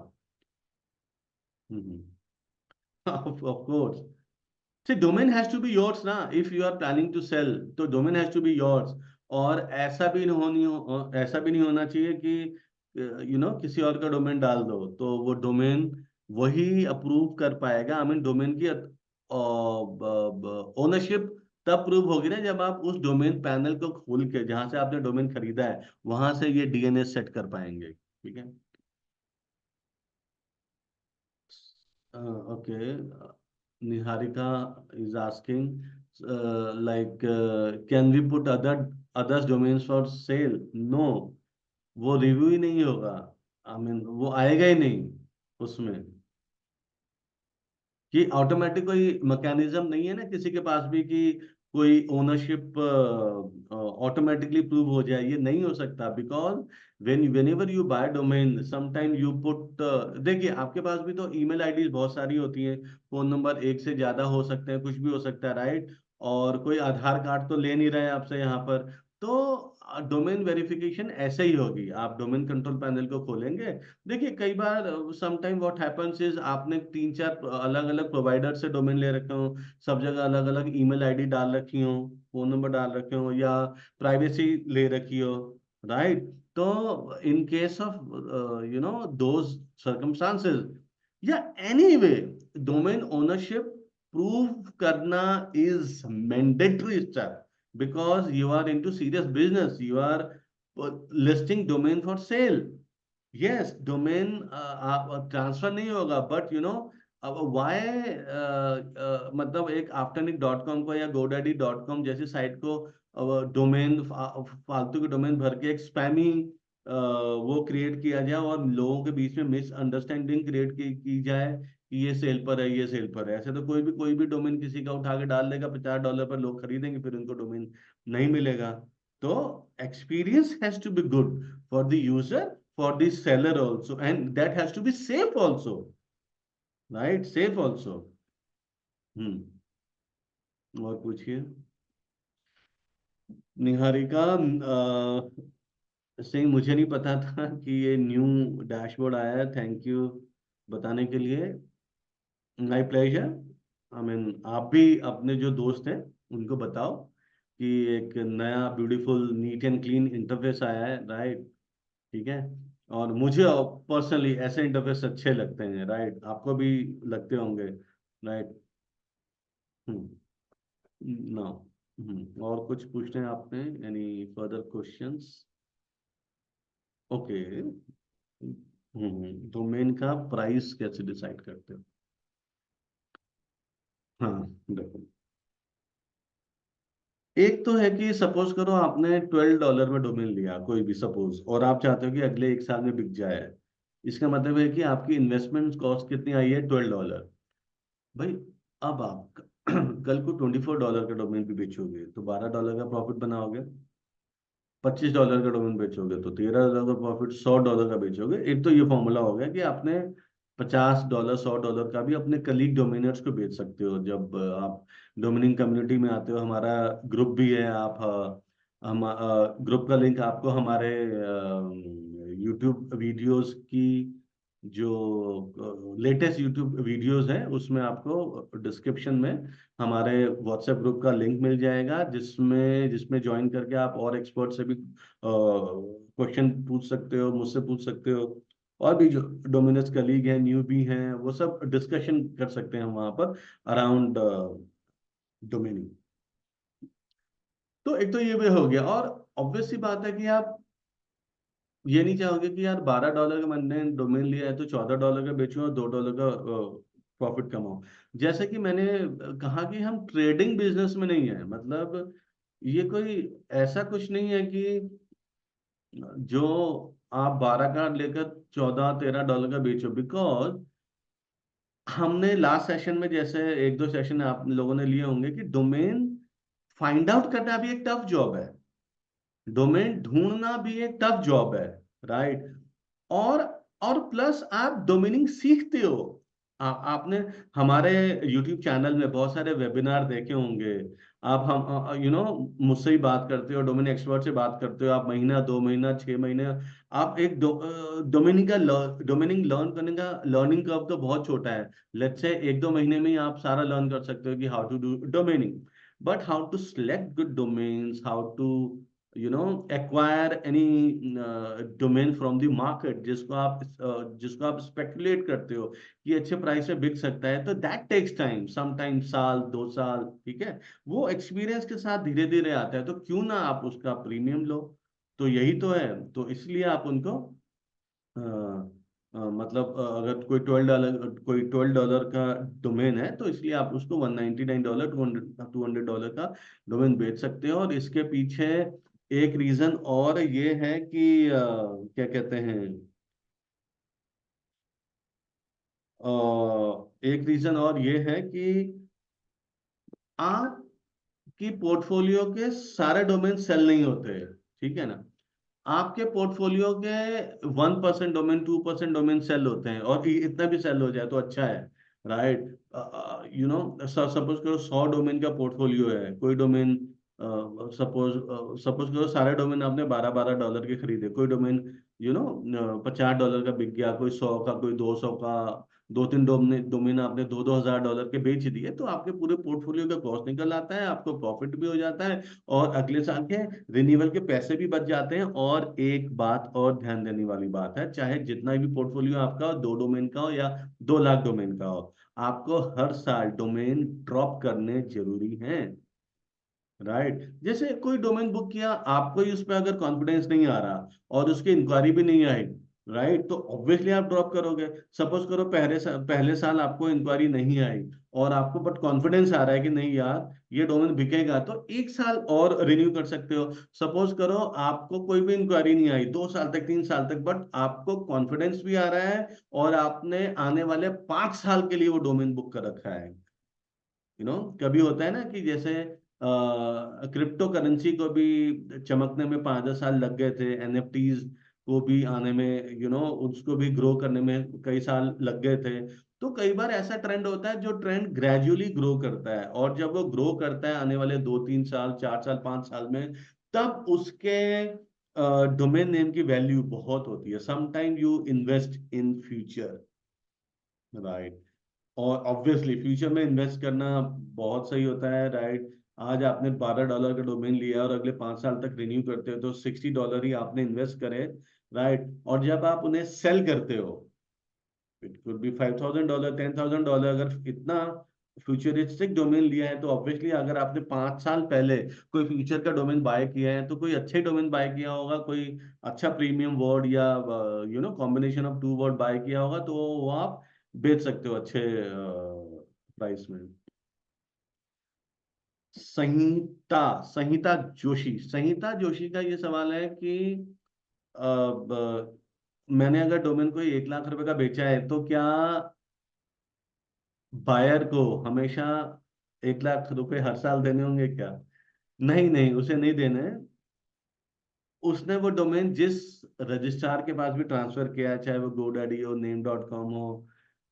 Of course. See, domain has to be yours ना, if you are planning to sell, तो domain has to be yours। और ऐसा भी नहीं होना चाहिए कि किसी और का डोमेन डाल दो तो वो डोमेन वही अप्रूव कर पाएगा। आई मीन डोमेन की ओनरशिप तब प्रूव होगी ना जब आप उस डोमेन पैनल को खोल के, जहां से आपने डोमेन खरीदा है, वहां से ये डीएनएस सेट कर पाएंगे, ठीक है। Okay, Niharika is asking, like, can we put others domains for sale? No, वो रिव्यू ही नहीं होगा। आई मीन वो आएगा ही नहीं उसमें। कि ऑटोमेटिक कोई मैकेनिज्म नहीं है ना किसी के पास भी कि कोई ओनरशिप ऑटोमेटिकली प्रूव हो जाए, ये नहीं हो सकता। Because whenever you buy domain sometime you put देखिए, आपके पास भी तो ईमेल आईडी बहुत सारी होती हैं, फोन नंबर एक से ज्यादा हो सकते हैं, कुछ भी हो सकता है, राइट। और कोई आधार कार्ड तो ले नहीं रहे हैं आपसे यहाँ पर। तो डोमेन वेरिफिकेशन ऐसे ही होगी, आप डोमेन कंट्रोल पैनल को खोलेंगे। देखिए, कई बार समटाइम व्हाट हैपेंस इज, आपने तीन चार अलग अलग प्रोवाइडर से डोमेन ले रखे हो, सब जगह अलग अलग ईमेल आईडी डाल रखी हो, फोन नंबर डाल रखे हो, या प्राइवेसी ले रखी हो, राइट। तो in case of those circumstances या anyway, domain ownership prove करना is mandatory step, because you are into serious business, you are listing domain for sale। Yes, domain transfer नहीं होगा, बट अब वाई मतलब एक आफ्टरनिक.com को या godaddy.com जैसी साइट को डोमेन फालतू के डोमेन भर के एक स्पैमी वो क्रिएट किया जाए और लोगों के बीच में मिसअंडरस्टैंडिंग क्रिएट की जाए कि ये सेल पर है, ये सेल पर है। ऐसे तो कोई भी डोमेन किसी का उठा के डाल देगा, $50 पर लोग खरीदेंगे, फिर उनको डोमेन नहीं मिलेगा। तो experience has to be good for the user, for the seller also, and that has to be safe also, right? Safe also। हम्म और पूछिए। निहारिका सिंह, मुझे नहीं पता था कि ये न्यू डैशबोर्ड आया है, थैंक यू बताने के लिए। My pleasure. आई मीन, आप भी अपने जो दोस्त हैं उनको बताओ कि एक नया beautiful neat and clean interface आया है, राइट। ठीक है। और मुझे पर्सनली ऐसे इंटरफेस अच्छे लगते हैं, राइट, आपको भी लगते होंगे, राइट। हम्म। नो। और कुछ पूछना है आपने, any further questions? Okay. Domain का प्राइस कैसे डिसाइड करते हो? हाँ, देखो, एक तो है कि सपोज करो आपने $12 में डोमेन लिया कोई भी, सपोज, और आप चाहते हो कि अगले 1 साल में बिक जाए। इसका मतलब है कि आपकी इन्वेस्टमेंट कॉस्ट कितनी आई है? $12। भाई, अब आप कल को $24 का डोमेन भी बेचोगे तो $12 का प्रॉफिट बनाओगे। $25 का डोमेन बेचोगे तो $13 का प्रॉफिट। $100 का बेचोगे, एक तो ये फॉर्मूला हो गया कि आपने $50, $100 का भी अपने कलीग डोमिनर्स को बेच सकते हो। जब आप डोमिनिंग कम्युनिटी में आते हो, हमारा ग्रुप भी है, आप हम ग्रुप का लिंक आपको हमारे यूट्यूब वीडियोस की जो लेटेस्ट यूट्यूब वीडियोस हैं उसमें आपको डिस्क्रिप्शन में हमारे व्हाट्सएप ग्रुप का लिंक मिल जाएगा, जिसमें जिसमें ज्वाइन करके आप और एक्सपर्ट से भी क्वेश्चन पूछ सकते हो, मुझसे पूछ सकते हो। और भी जो डोमिनस कलीग हैं, न्यू भी हैं, वो सब डिस्कशन कर सकते हैं हम वहाँ पर अराउंड डोमेनिंग। तो एक तो ये भी हो गया, और ऑब्वियस सी बात है कि आप ये नहीं चाहोगे कि यार $12 का मैंने डोमेन लिया है तो $14 का बेचूं और $2 का प्रॉफिट कमाऊं। जैसे कि मैंने कहा कि हम ट्रेडिंग बिजनेस में नहीं है, मतलब ये कोई ऐसा कुछ नहीं है कि जो आप 12 का लेकर 14-13 डॉलर का बेचो। बिकॉज हमने लास्ट सेशन में, जैसे एक दो सेशन आप लोगों ने लिए होंगे, कि डोमेन फाइंड आउट करना भी एक टफ जॉब है। डोमेन ढूंढना भी एक टफ जॉब है, राइट। और और प्लस आप डोमेनिंग सीखते हो। आपने हमारे यूट्यूब चैनल में बहुत सारे वेबिनार देखे होंगे। आप हम मुझसे ही बात करते हो, डोमेन एक्सपर्ट से बात करते हो, आप महीना, 2 महीना, 6 महीने, आप एक डोमेनिंग लर्न करने का लर्निंग कर्व तो बहुत छोटा है। लेट्स से 1-2 महीने में ही आप सारा लर्न कर सकते हो कि how to do domaining. But how to select good domains, how to acquire any domain from the market, जिसको आप स्पेकुलेट करते हो कि अच्छे प्राइस में बिक सकता है, तो that takes time, some time साल, 2 साल, ठीक है। वो एक्सपीरियंस के साथ धीरे धीरे आता है, तो क्यों ना आप उसका प्रीमियम लो। तो यही तो है, तो इसलिए आप उनको मतलब अगर कोई $12 का डोमेन है तो इसलिए आप उसको $199, $200 का डोमेन बेच सकते हो। और इसके पीछे एक रीजन और ये है कि क्या कहते हैं, एक रीजन और ये है कि आपकी पोर्टफोलियो के सारे डोमेन सेल नहीं होते, ठीक है ना। आपके पोर्टफोलियो के 1% डोमेन, 2% डोमेन सेल होते हैं, और इतना भी सेल हो जाए तो अच्छा है, राइट। सपोज करो 100 डोमेन का पोर्टफोलियो है, कोई डोमेन, सपोज सपोज करो सारे डोमेन आपने $12-12 के खरीदे, कोई डोमेन $50 का बिक गया, कोई 100 का, कोई 200 का, 2-3 डोमेन डोमेन आपने $2-2 हज़ार के बेच दिए, तो आपके पूरे पोर्टफोलियो का कॉस्ट निकल आता है, आपको प्रॉफिट भी हो जाता है, और अगले साल के रिन्यूअल के पैसे भी बच जाते हैं। और एक बात और ध्यान देने वाली बात है, चाहे जितना भी पोर्टफोलियो आपका 2 डोमेन का हो या 2 लाख डोमेन का हो, आपको हर साल डोमेन ड्रॉप करने जरूरी हैं, राइट। जैसे कोई डोमेन बुक किया, आपको ही उस पर अगर कॉन्फिडेंस नहीं आ रहा और उसकी इंक्वायरी भी नहीं आई, राइट, तो ऑब्वियसली आप ड्रॉप करोगे। सपोज करो पहले साल आपको इंक्वायरी नहीं आई, और आपको बट कॉन्फिडेंस आ रहा है कि नहीं यार ये डोमेन बिकेगा, तो 1 साल और रिन्यू कर सकते हो। सपोज करो आपको कोई भी इंक्वायरी नहीं आई 2 साल तक, 3 साल तक, बट आपको कॉन्फिडेंस भी आ रहा है, और आपने आने वाले 5 साल के लिए वो डोमेन बुक कर रखा है। कभी होता है ना कि जैसे क्रिप्टो करेंसी को भी चमकने में 5-10 साल लग गए थे, एनएफटीज को भी आने में, उसको भी ग्रो करने में कई साल लग गए थे। तो कई बार ऐसा ट्रेंड होता है जो ट्रेंड ग्रेजुअली ग्रो करता है, और जब वो ग्रो करता है आने वाले 2-3 साल, 4 साल, 5 साल में, तब उसके डोमेन नेम की वैल्यू बहुत होती है। Sometime you invest in future, right. और ऑब्वियसली फ्यूचर में इन्वेस्ट करना बहुत सही होता है, राइट। आज आपने $12 का डोमेन लिया और अगले 5 साल तक रिन्यू करते हो, तो $60 ही आपने इन्वेस्ट करे, राइट। और जब आप उन्हें सेल करते हो, इट कुड बी $5,000, $10,000, अगर इतना फ्यूचरिस्टिक डोमेन लिया है, तो ऑब्वियसली अगर आपने 5 साल पहले कोई फ्यूचर का डोमेन बाय किया है, तो कोई अच्छे डोमेन बाय किया होगा, कोई अच्छा प्रीमियम वर्ड या combination of two word buy किया होगा, तो वो आप बेच सकते हो अच्छे प्राइस में। संहिता संहिता जोशी का ये सवाल है कि मैंने अगर डोमेन को 1 लाख रुपए का बेचा है, तो क्या बायर को हमेशा 1 लाख रुपए हर साल देने होंगे क्या? नहीं नहीं, उसे नहीं देने हैं। उसने वो डोमेन जिस रजिस्ट्रार के पास भी ट्रांसफर किया है, चाहे वो गोडैडी हो, नेम.com हो,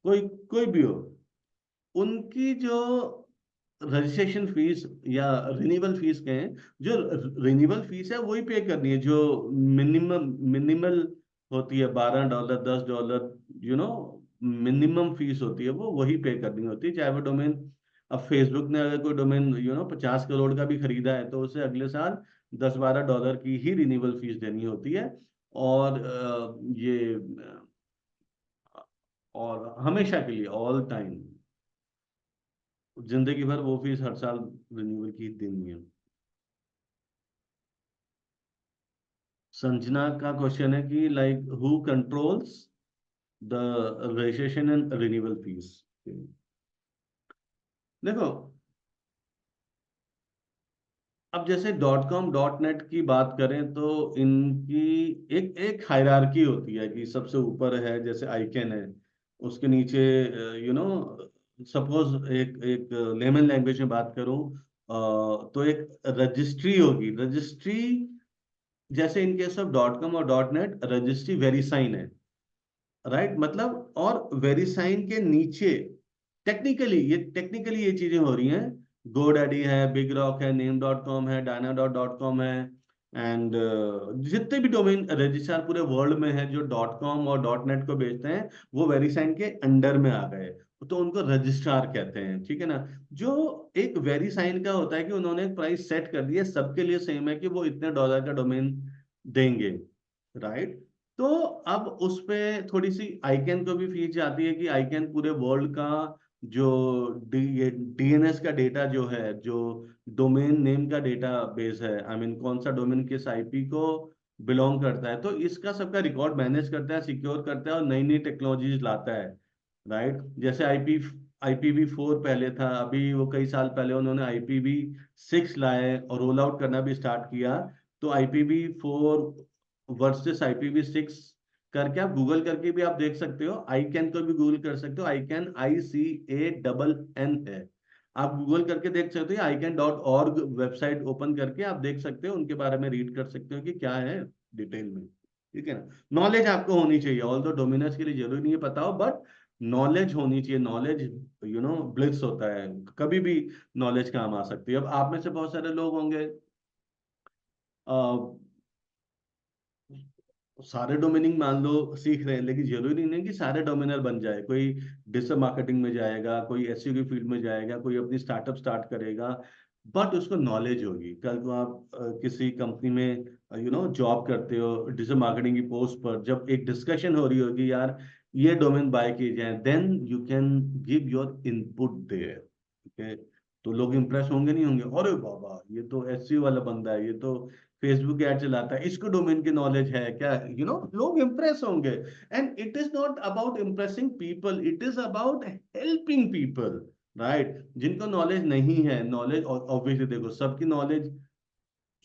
कोई कोई भी हो, उनकी जो रजिस्ट्रेशन फीस या रिन्यूअल फीस कहें, जो रिन्यूअल फीस है वही पे करनी है, जो मिनिमल होती है, $12, $10, मिनिमम फीस होती है, वो वही पे करनी होती है, चाहे वो डोमेन। अब फेसबुक ने अगर कोई डोमेन 50 करोड़ का भी खरीदा है, तो उसे अगले साल $10-12 की ही रिन्यूअल फीस देनी होती है। और और हमेशा के लिए, ऑल टाइम, जिंदगी भर वो फीस हर साल रिन्यूअल की देनी है। संजना का क्वेश्चन है कि like who controls the registration and renewal fees. देखो, अब जैसे .com.net की बात करें, तो इनकी एक एक हायरार्की होती है कि सबसे ऊपर है जैसे आइकन है, उसके नीचे सपोज एक एक लेमन लैंग्वेज में बात करूं, तो एक रजिस्ट्री होगी। रजिस्ट्री जैसे इन केस ऑफ .com और .net, रजिस्ट्री वेरीसाइन है, राइट। मतलब और वेरीसाइन के नीचे टेक्निकली ये चीजें हो रही हैं। गोडैडी है, बिग रॉक है, नेम.com है, डायना.com है, एंड जितने भी डोमेन रजिस्ट्रार पूरे वर्ल्ड में है जो .com और .net को बेचते हैं, वो वेरीसाइन के अंडर में आ गए, तो उनको रजिस्ट्रार कहते हैं, ठीक है ना। जो एक वेरीसाइन का होता है कि उन्होंने एक प्राइस सेट कर दिया, सबके लिए सेम है कि वो इतने $, का डोमेन देंगे, राइट। तो अब उस पे थोड़ी सी आईकैन को भी फीस जाती है कि आईकैन पूरे वर्ल्ड का जो डीएनएस का डेटा जो है, जो डोमेन नेम का डेटा बेस है, आई मीन कौन सा डोमेन किस आईपी को बिलोंग करता है, तो इसका सबका रिकॉर्ड मैनेज करता है, सिक्योर करता है, और नई नई टेक्नोलॉजीज लाता है, राइट। जैसे IPv4 पहले था, अभी वो कई साल पहले उन्होंने IPv6 लाए और रोल आउट करना भी स्टार्ट किया। तो IPv4 वर्सेस IPv6 करके आप गूगल करके भी आप देख सकते हो, आई कैन को भी गूगल कर सकते हो, आई कैन ICANN है। आप गूगल करके देख सकते हो, ICANN.org वेबसाइट ओपन करके आप देख सकते हो, उनके बारे में रीड कर सकते हो कि क्या है डिटेल में, ठीक है ना। नॉलेज आपको होनी चाहिए, ऑल दो डोमिनर्स के लिए जरूरी नहीं है पता हो, बट नॉलेज होनी चाहिए। नॉलेज ब्लिस होता है, कभी भी नॉलेज काम आ सकती है। अब आप में से बहुत सारे लोग होंगे, सारे डोमेनिंग मान लो सीख रहे हैं, लेकिन जरूरी नहीं कि सारे डोमिनर बन जाए। कोई डिजिटल मार्केटिंग में जाएगा, कोई एसईओ की फील्ड में जाएगा, कोई अपनी स्टार्टअप स्टार्ट करेगा, बट उसको नॉलेज होगी। कल को आप किसी कंपनी में जॉब करते हो, डिजिटल मार्केटिंग की पोस्ट पर जब एक डिस्कशन हो रही होगी, यार ये डोमेन बाय किए जाए, then you can give your input there, ठीक है। तो लोग इंप्रेस होंगे नहीं होंगे, अरे बाबा ये तो एसईओ वाला बंदा है, ये तो फेसबुक ऐड चलाता है, इसको डोमेन की नॉलेज है क्या, लोग इंप्रेस होंगे। And it is not about impressing people, it is about helping people, right. जिनको नॉलेज नहीं है, नॉलेज ऑब्वियसली देखो, सबकी नॉलेज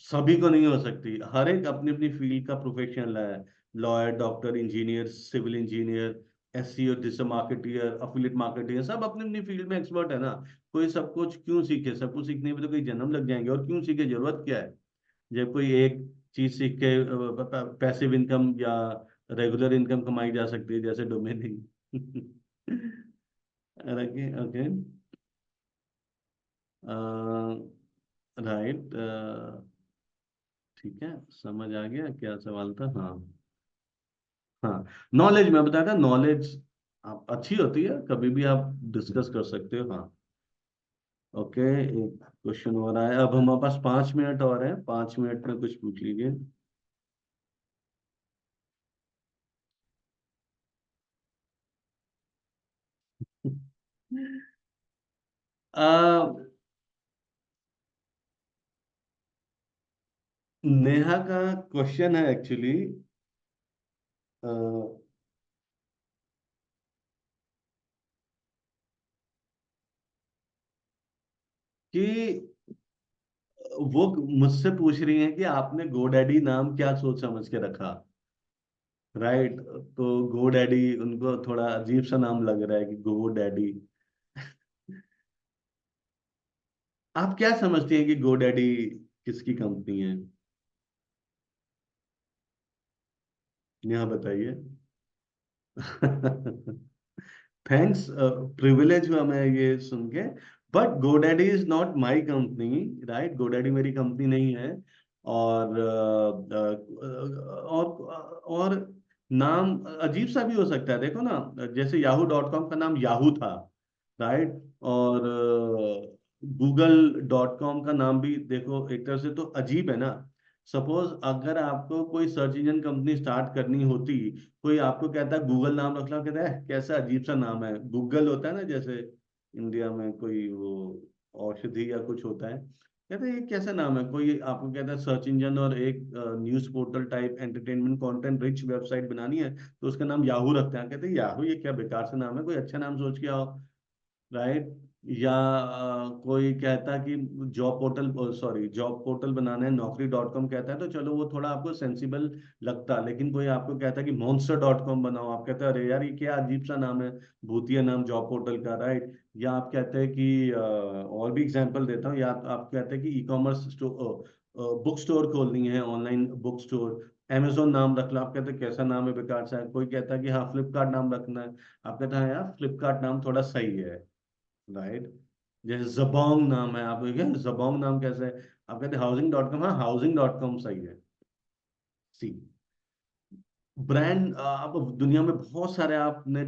सभी को नहीं हो सकती, हर एक अपनी अपनी फील्ड का प्रोफेशनल है। Lawyer, doctor, engineer, civil engineer, SEO, digital marketer, affiliate marketer, सब अपनी अपनी फील्ड में एक्सपर्ट है ना। कोई सब कुछ क्यों सीखे, सब कुछ सीखने में तो कोई जन्म लग जाएंगे, और क्यों सीखे, जरूरत क्या है। जब कोई एक चीज सीख के पैसिव इनकम या रेगुलर इनकम कमाई जा सकती है, जैसे डोमेनिंग ओके ओके। राइट। ठीक है, समझ आ गया क्या सवाल था। हाँ हाँ, नॉलेज मैं बताया था, नॉलेज आप अच्छी होती है, कभी भी आप डिस्कस कर सकते हो। हाँ। ओके, एक क्वेश्चन हो रहा है, अब हमारे पास 5 मिनट और है, 5 मिनट में कुछ पूछ लीजिए। आ, नेहा का क्वेश्चन है एक्चुअली कि वो मुझसे पूछ रही हैं कि आपने गोडैडी नाम क्या सोच समझ के रखा। राइट। तो गोडैडी उनको थोड़ा अजीब सा नाम लग रहा है कि गोडैडी। आप क्या समझती हैं कि गोडैडी किसकी कंपनी है? नेहा बताइए। थैंक्स, प्रिविलेज हुआ मैं ये सुन के। But GoDaddy is not my company. Right, GoDaddy मेरी कंपनी नहीं है। और और नाम अजीब सा भी हो सकता है, देखो ना, जैसे yahoo.com का नाम याहू था। राइट। और google.com का नाम भी देखो, एक तरह से तो अजीब है ना। सपोज अगर आपको कोई सर्च इंजन कंपनी स्टार्ट करनी होती, कोई आपको कहता है गूगल नाम रख लो, कहता है कैसा अजीब सा नाम है, गूगल होता है ना, जैसे इंडिया में कोई वो औषधि या कुछ होता है, कहते हैं ये कैसा नाम है, कोई आपको कहता है सर्च इंजन और एक news portal type entertainment content rich website बनानी है, तो उसका नाम याहू रखते हैं, कहते हैं याहू ये क्या बेकार सा नाम है, कोई अच्छा नाम सोच के आओ। राइट। या कोई कहता कि job portal, sorry job portal बनाना है, नौकरी.com कहता है, तो चलो वो थोड़ा आपको सेंसिबल लगता, लेकिन कोई आपको कहता है कि monster.com बनाओ, आप कहते हैं अरे यार ये क्या अजीब सा नाम है, भूतिया नाम जॉब पोर्टल का। राइट। या आप कहते हैं कि और भी एग्जांपल देता हूँ, या आप कहते हैं कि ई कॉमर्स बुक स्टोर खोलनी है, ऑनलाइन बुक स्टोर, Amazon नाम रख लो, आप कहते हैं कैसा नाम है बेकार सा है। कोई कहता है कि हाँ फ्लिपकार्ट नाम रखना है, आप कहते हैं हाँ यार फ्लिपकार्ट नाम थोड़ा सही है। राइट। जैसे जबोंग नाम है, आप क्या जबोंग नाम कैसे है, आप कहते हैं हाउसिंग.com, हाँ हाउसिंग.com सही है। सी। ब्रांड, आप दुनिया में बहुत सारे आपने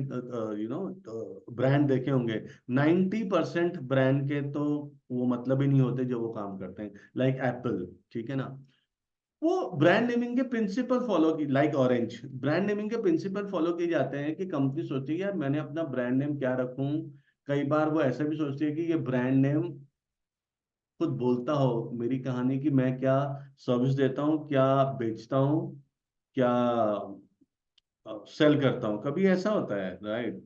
ब्रांड देखे होंगे, 90% ब्रांड के तो वो मतलब ही नहीं होते जो वो काम करते हैं, लाइक एप्पल। ठीक है ना, वो ब्रांड नेमिंग के प्रिंसिपल फॉलो की, लाइक ऑरेंज, ब्रांड नेमिंग के प्रिंसिपल फॉलो किए जाते हैं कि कंपनी सोचती है यार मैंने अपना ब्रांड नेम क्या रखूं। कई बार वो ऐसा भी सोचती है कि ये ब्रांड नेम खुद बोलता हो मेरी कहानी, कि मैं क्या सर्विस देता हूँ, क्या बेचता हूँ, क्या सेल करता हूँ, कभी ऐसा होता है। राइट।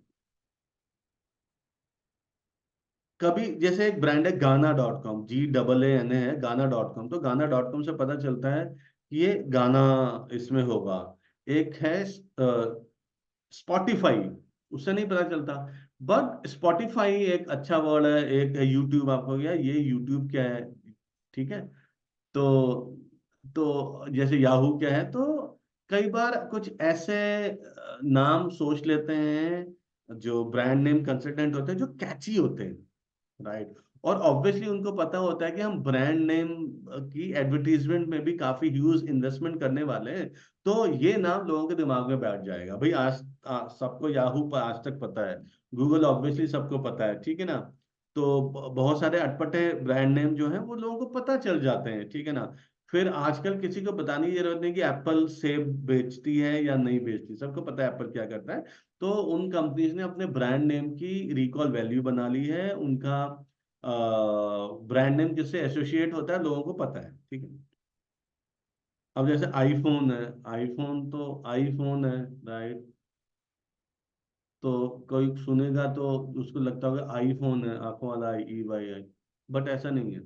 कभी जैसे एक ब्रांड है गाना.com, GAANA है गाना.com, तो गाना.com से पता चलता है कि ये गाना इसमें होगा। एक है स्पॉटिफाई, उससे नहीं पता चलता। बट स्पॉटिफाई एक अच्छा वर्ड है, एक है यूट्यूब, आपको गया ये यूट्यूब क्या है। ठीक है। तो जैसे याहू क्या है, तो कई बार कुछ ऐसे नाम सोच लेते हैं जो ब्रांड नेम कंसल्टेंट होते हैं, जो कैची होते हैं। राइट। और ऑब्वियसली उनको पता होता है कि हम ब्रांड नेम की एडवर्टीजमेंट में भी काफी ह्यूज इन्वेस्टमेंट करने वाले हैं, तो ये नाम लोगों के दिमाग में बैठ जाएगा भाई। सबको याहू पर आज तक पता है, गूगल ऑब्वियसली सबको पता है, ठीक है ना। तो बहुत सारे अटपटे ब्रांड नेम जो हैं वो लोगों को पता चल जाते हैं, ठीक है ना। फिर आजकल किसी को बताने की जरूरत नहीं कि एप्पल सेब बेचती है या नहीं बेचती, सबको पता है एप्पल क्या करता है। तो उन कंपनीज ने अपने ब्रांड नेम की रिकॉल वैल्यू बना ली है, उनका ब्रांड नेम जिससे एसोसिएट होता है लोगों को पता है, ठीक है। अब जैसे आईफोन है, आईफोन तो आईफोन है। राइट। तो कोई सुनेगा तो उसको लगता होगा आईफोन है, आंखों वाला आई, EYI, बट ऐसा नहीं है।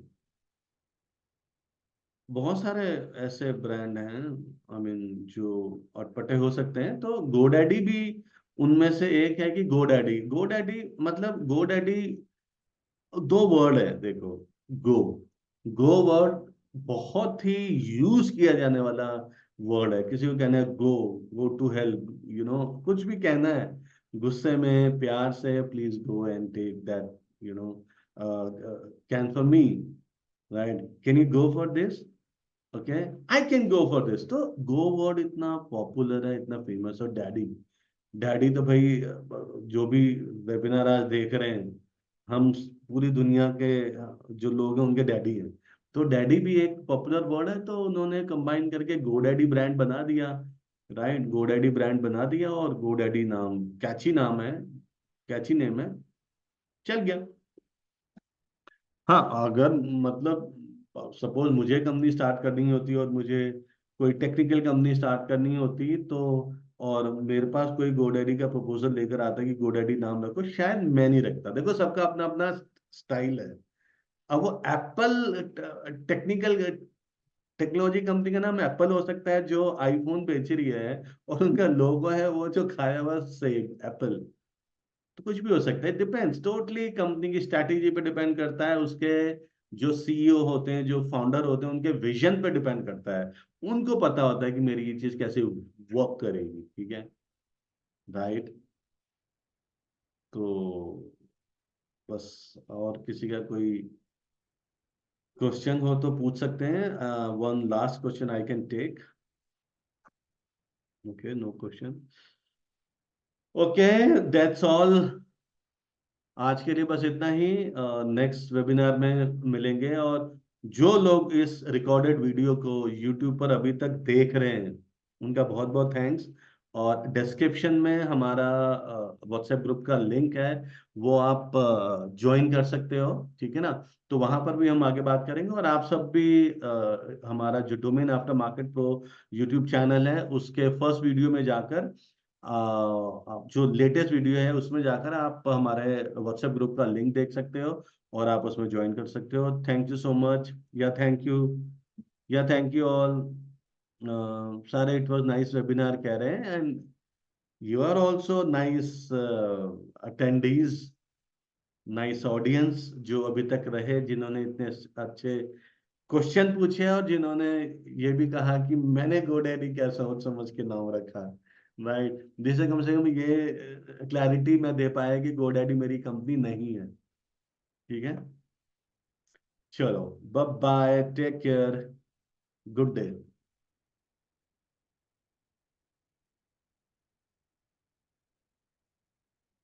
बहुत सारे ऐसे ब्रांड हैं, आई मीन जो अटपटे हो सकते हैं, तो गोडैडी भी उनमें से एक है। कि गोडैडी, गोडैडी मतलब गोडैडी दो वर्ड है देखो। गो, गो वर्ड बहुत ही यूज किया जाने वाला वर्ड है, किसी को कहना है गो, गो टू हेल्प, कुछ भी कहना है, गुस्से में प्यार से please go and take that, you know, can for me, right, can you go for this, okay, I can go for this. तो गो वर्ड इतना पॉपुलर है, इतना फेमस। और डैडी, डैडी तो भाई जो भी वेबिनार आज देख रहे हैं, हम पूरी दुनिया के जो लोग हैं उनके डैडी हैं। तो डैडी भी एक पॉपुलर वर्ड है, तो उन्होंने कंबाइन करके गोडैडी ब्रांड बना दिया, राइट, गोडैडी ब्रांड बना दिया। और गोडैडी नाम कैची नाम है, कैची नेम है, चल गया। हाँ, अगर मतलब सपोज मुझे कंपनी स्टार्ट करनी होती और मुझे कोई टेक्निकल कंपनी स्टार्ट करनी होती तो, और मेरे पास कोई गोडैडी का प्रपोजल लेकर आता कि गोडैडी नाम रखो, शायद मैं नहीं रखता। देखो, सबका अपना अपना स्टाइल है। अब वो एप्पल टेक्निकल टेक्नोलॉजी कंपनी का नाम एप्पल हो सकता है जो आईफोन बेच रही है, और उनका लोगो है वो जो खाया हुआ सेब, एप्पल। तो कुछ भी हो सकता है, डिपेंड्स टोटली कंपनी की स्ट्रैटेजी पे डिपेंड करता है, उसके जो सीईओ होते हैं, जो फाउंडर होते हैं, उनके विजन पे डिपेंड करता है। उनको पता होता है कि मेरी ये चीज कैसे वर्क करेगी, ठीक है, राइट। तो बस, और किसी का कोई क्वेश्चन हो तो पूछ सकते हैं। One last question I can take. Okay, no question. Okay, that's all. आज के लिए बस इतना ही। नेक्स्ट वेबिनार में मिलेंगे। और जो लोग इस रिकॉर्डेड वीडियो को यूट्यूब पर अभी तक देख रहे हैं, उनका बहुत बहुत थैंक्स। और डिस्क्रिप्शन में हमारा व्हाट्सएप ग्रुप का लिंक है, वो आप ज्वाइन कर सकते हो, ठीक है ना। तो वहां पर भी हम आगे बात करेंगे। और आप सब भी हमारा जो domain after market pro YouTube channel है, उसके फर्स्ट वीडियो में जाकर आप जो लेटेस्ट वीडियो है उसमें जाकर आप हमारे व्हाट्सएप ग्रुप का लिंक देख सकते हो, और आप उसमें ज्वाइन कर सकते हो। Thank you so much. या थैंक यू, या थैंक यू ऑल। सारे इट वाज नाइस वेबिनार कह रहे हैं, and you are also nice attendees, nice audience जो अभी तक रहे, जिन्होंने इतने अच्छे क्वेश्चन पूछे, और जिन्होंने ये भी कहा कि मैंने गोडैडी क्या सोच समझ के नाम रखा, राइट, जिससे कम से कम ये क्लैरिटी मैं दे पाया कि गोडैडी मेरी कंपनी नहीं है, ठीक है। चलो, bye bye, take care, good day.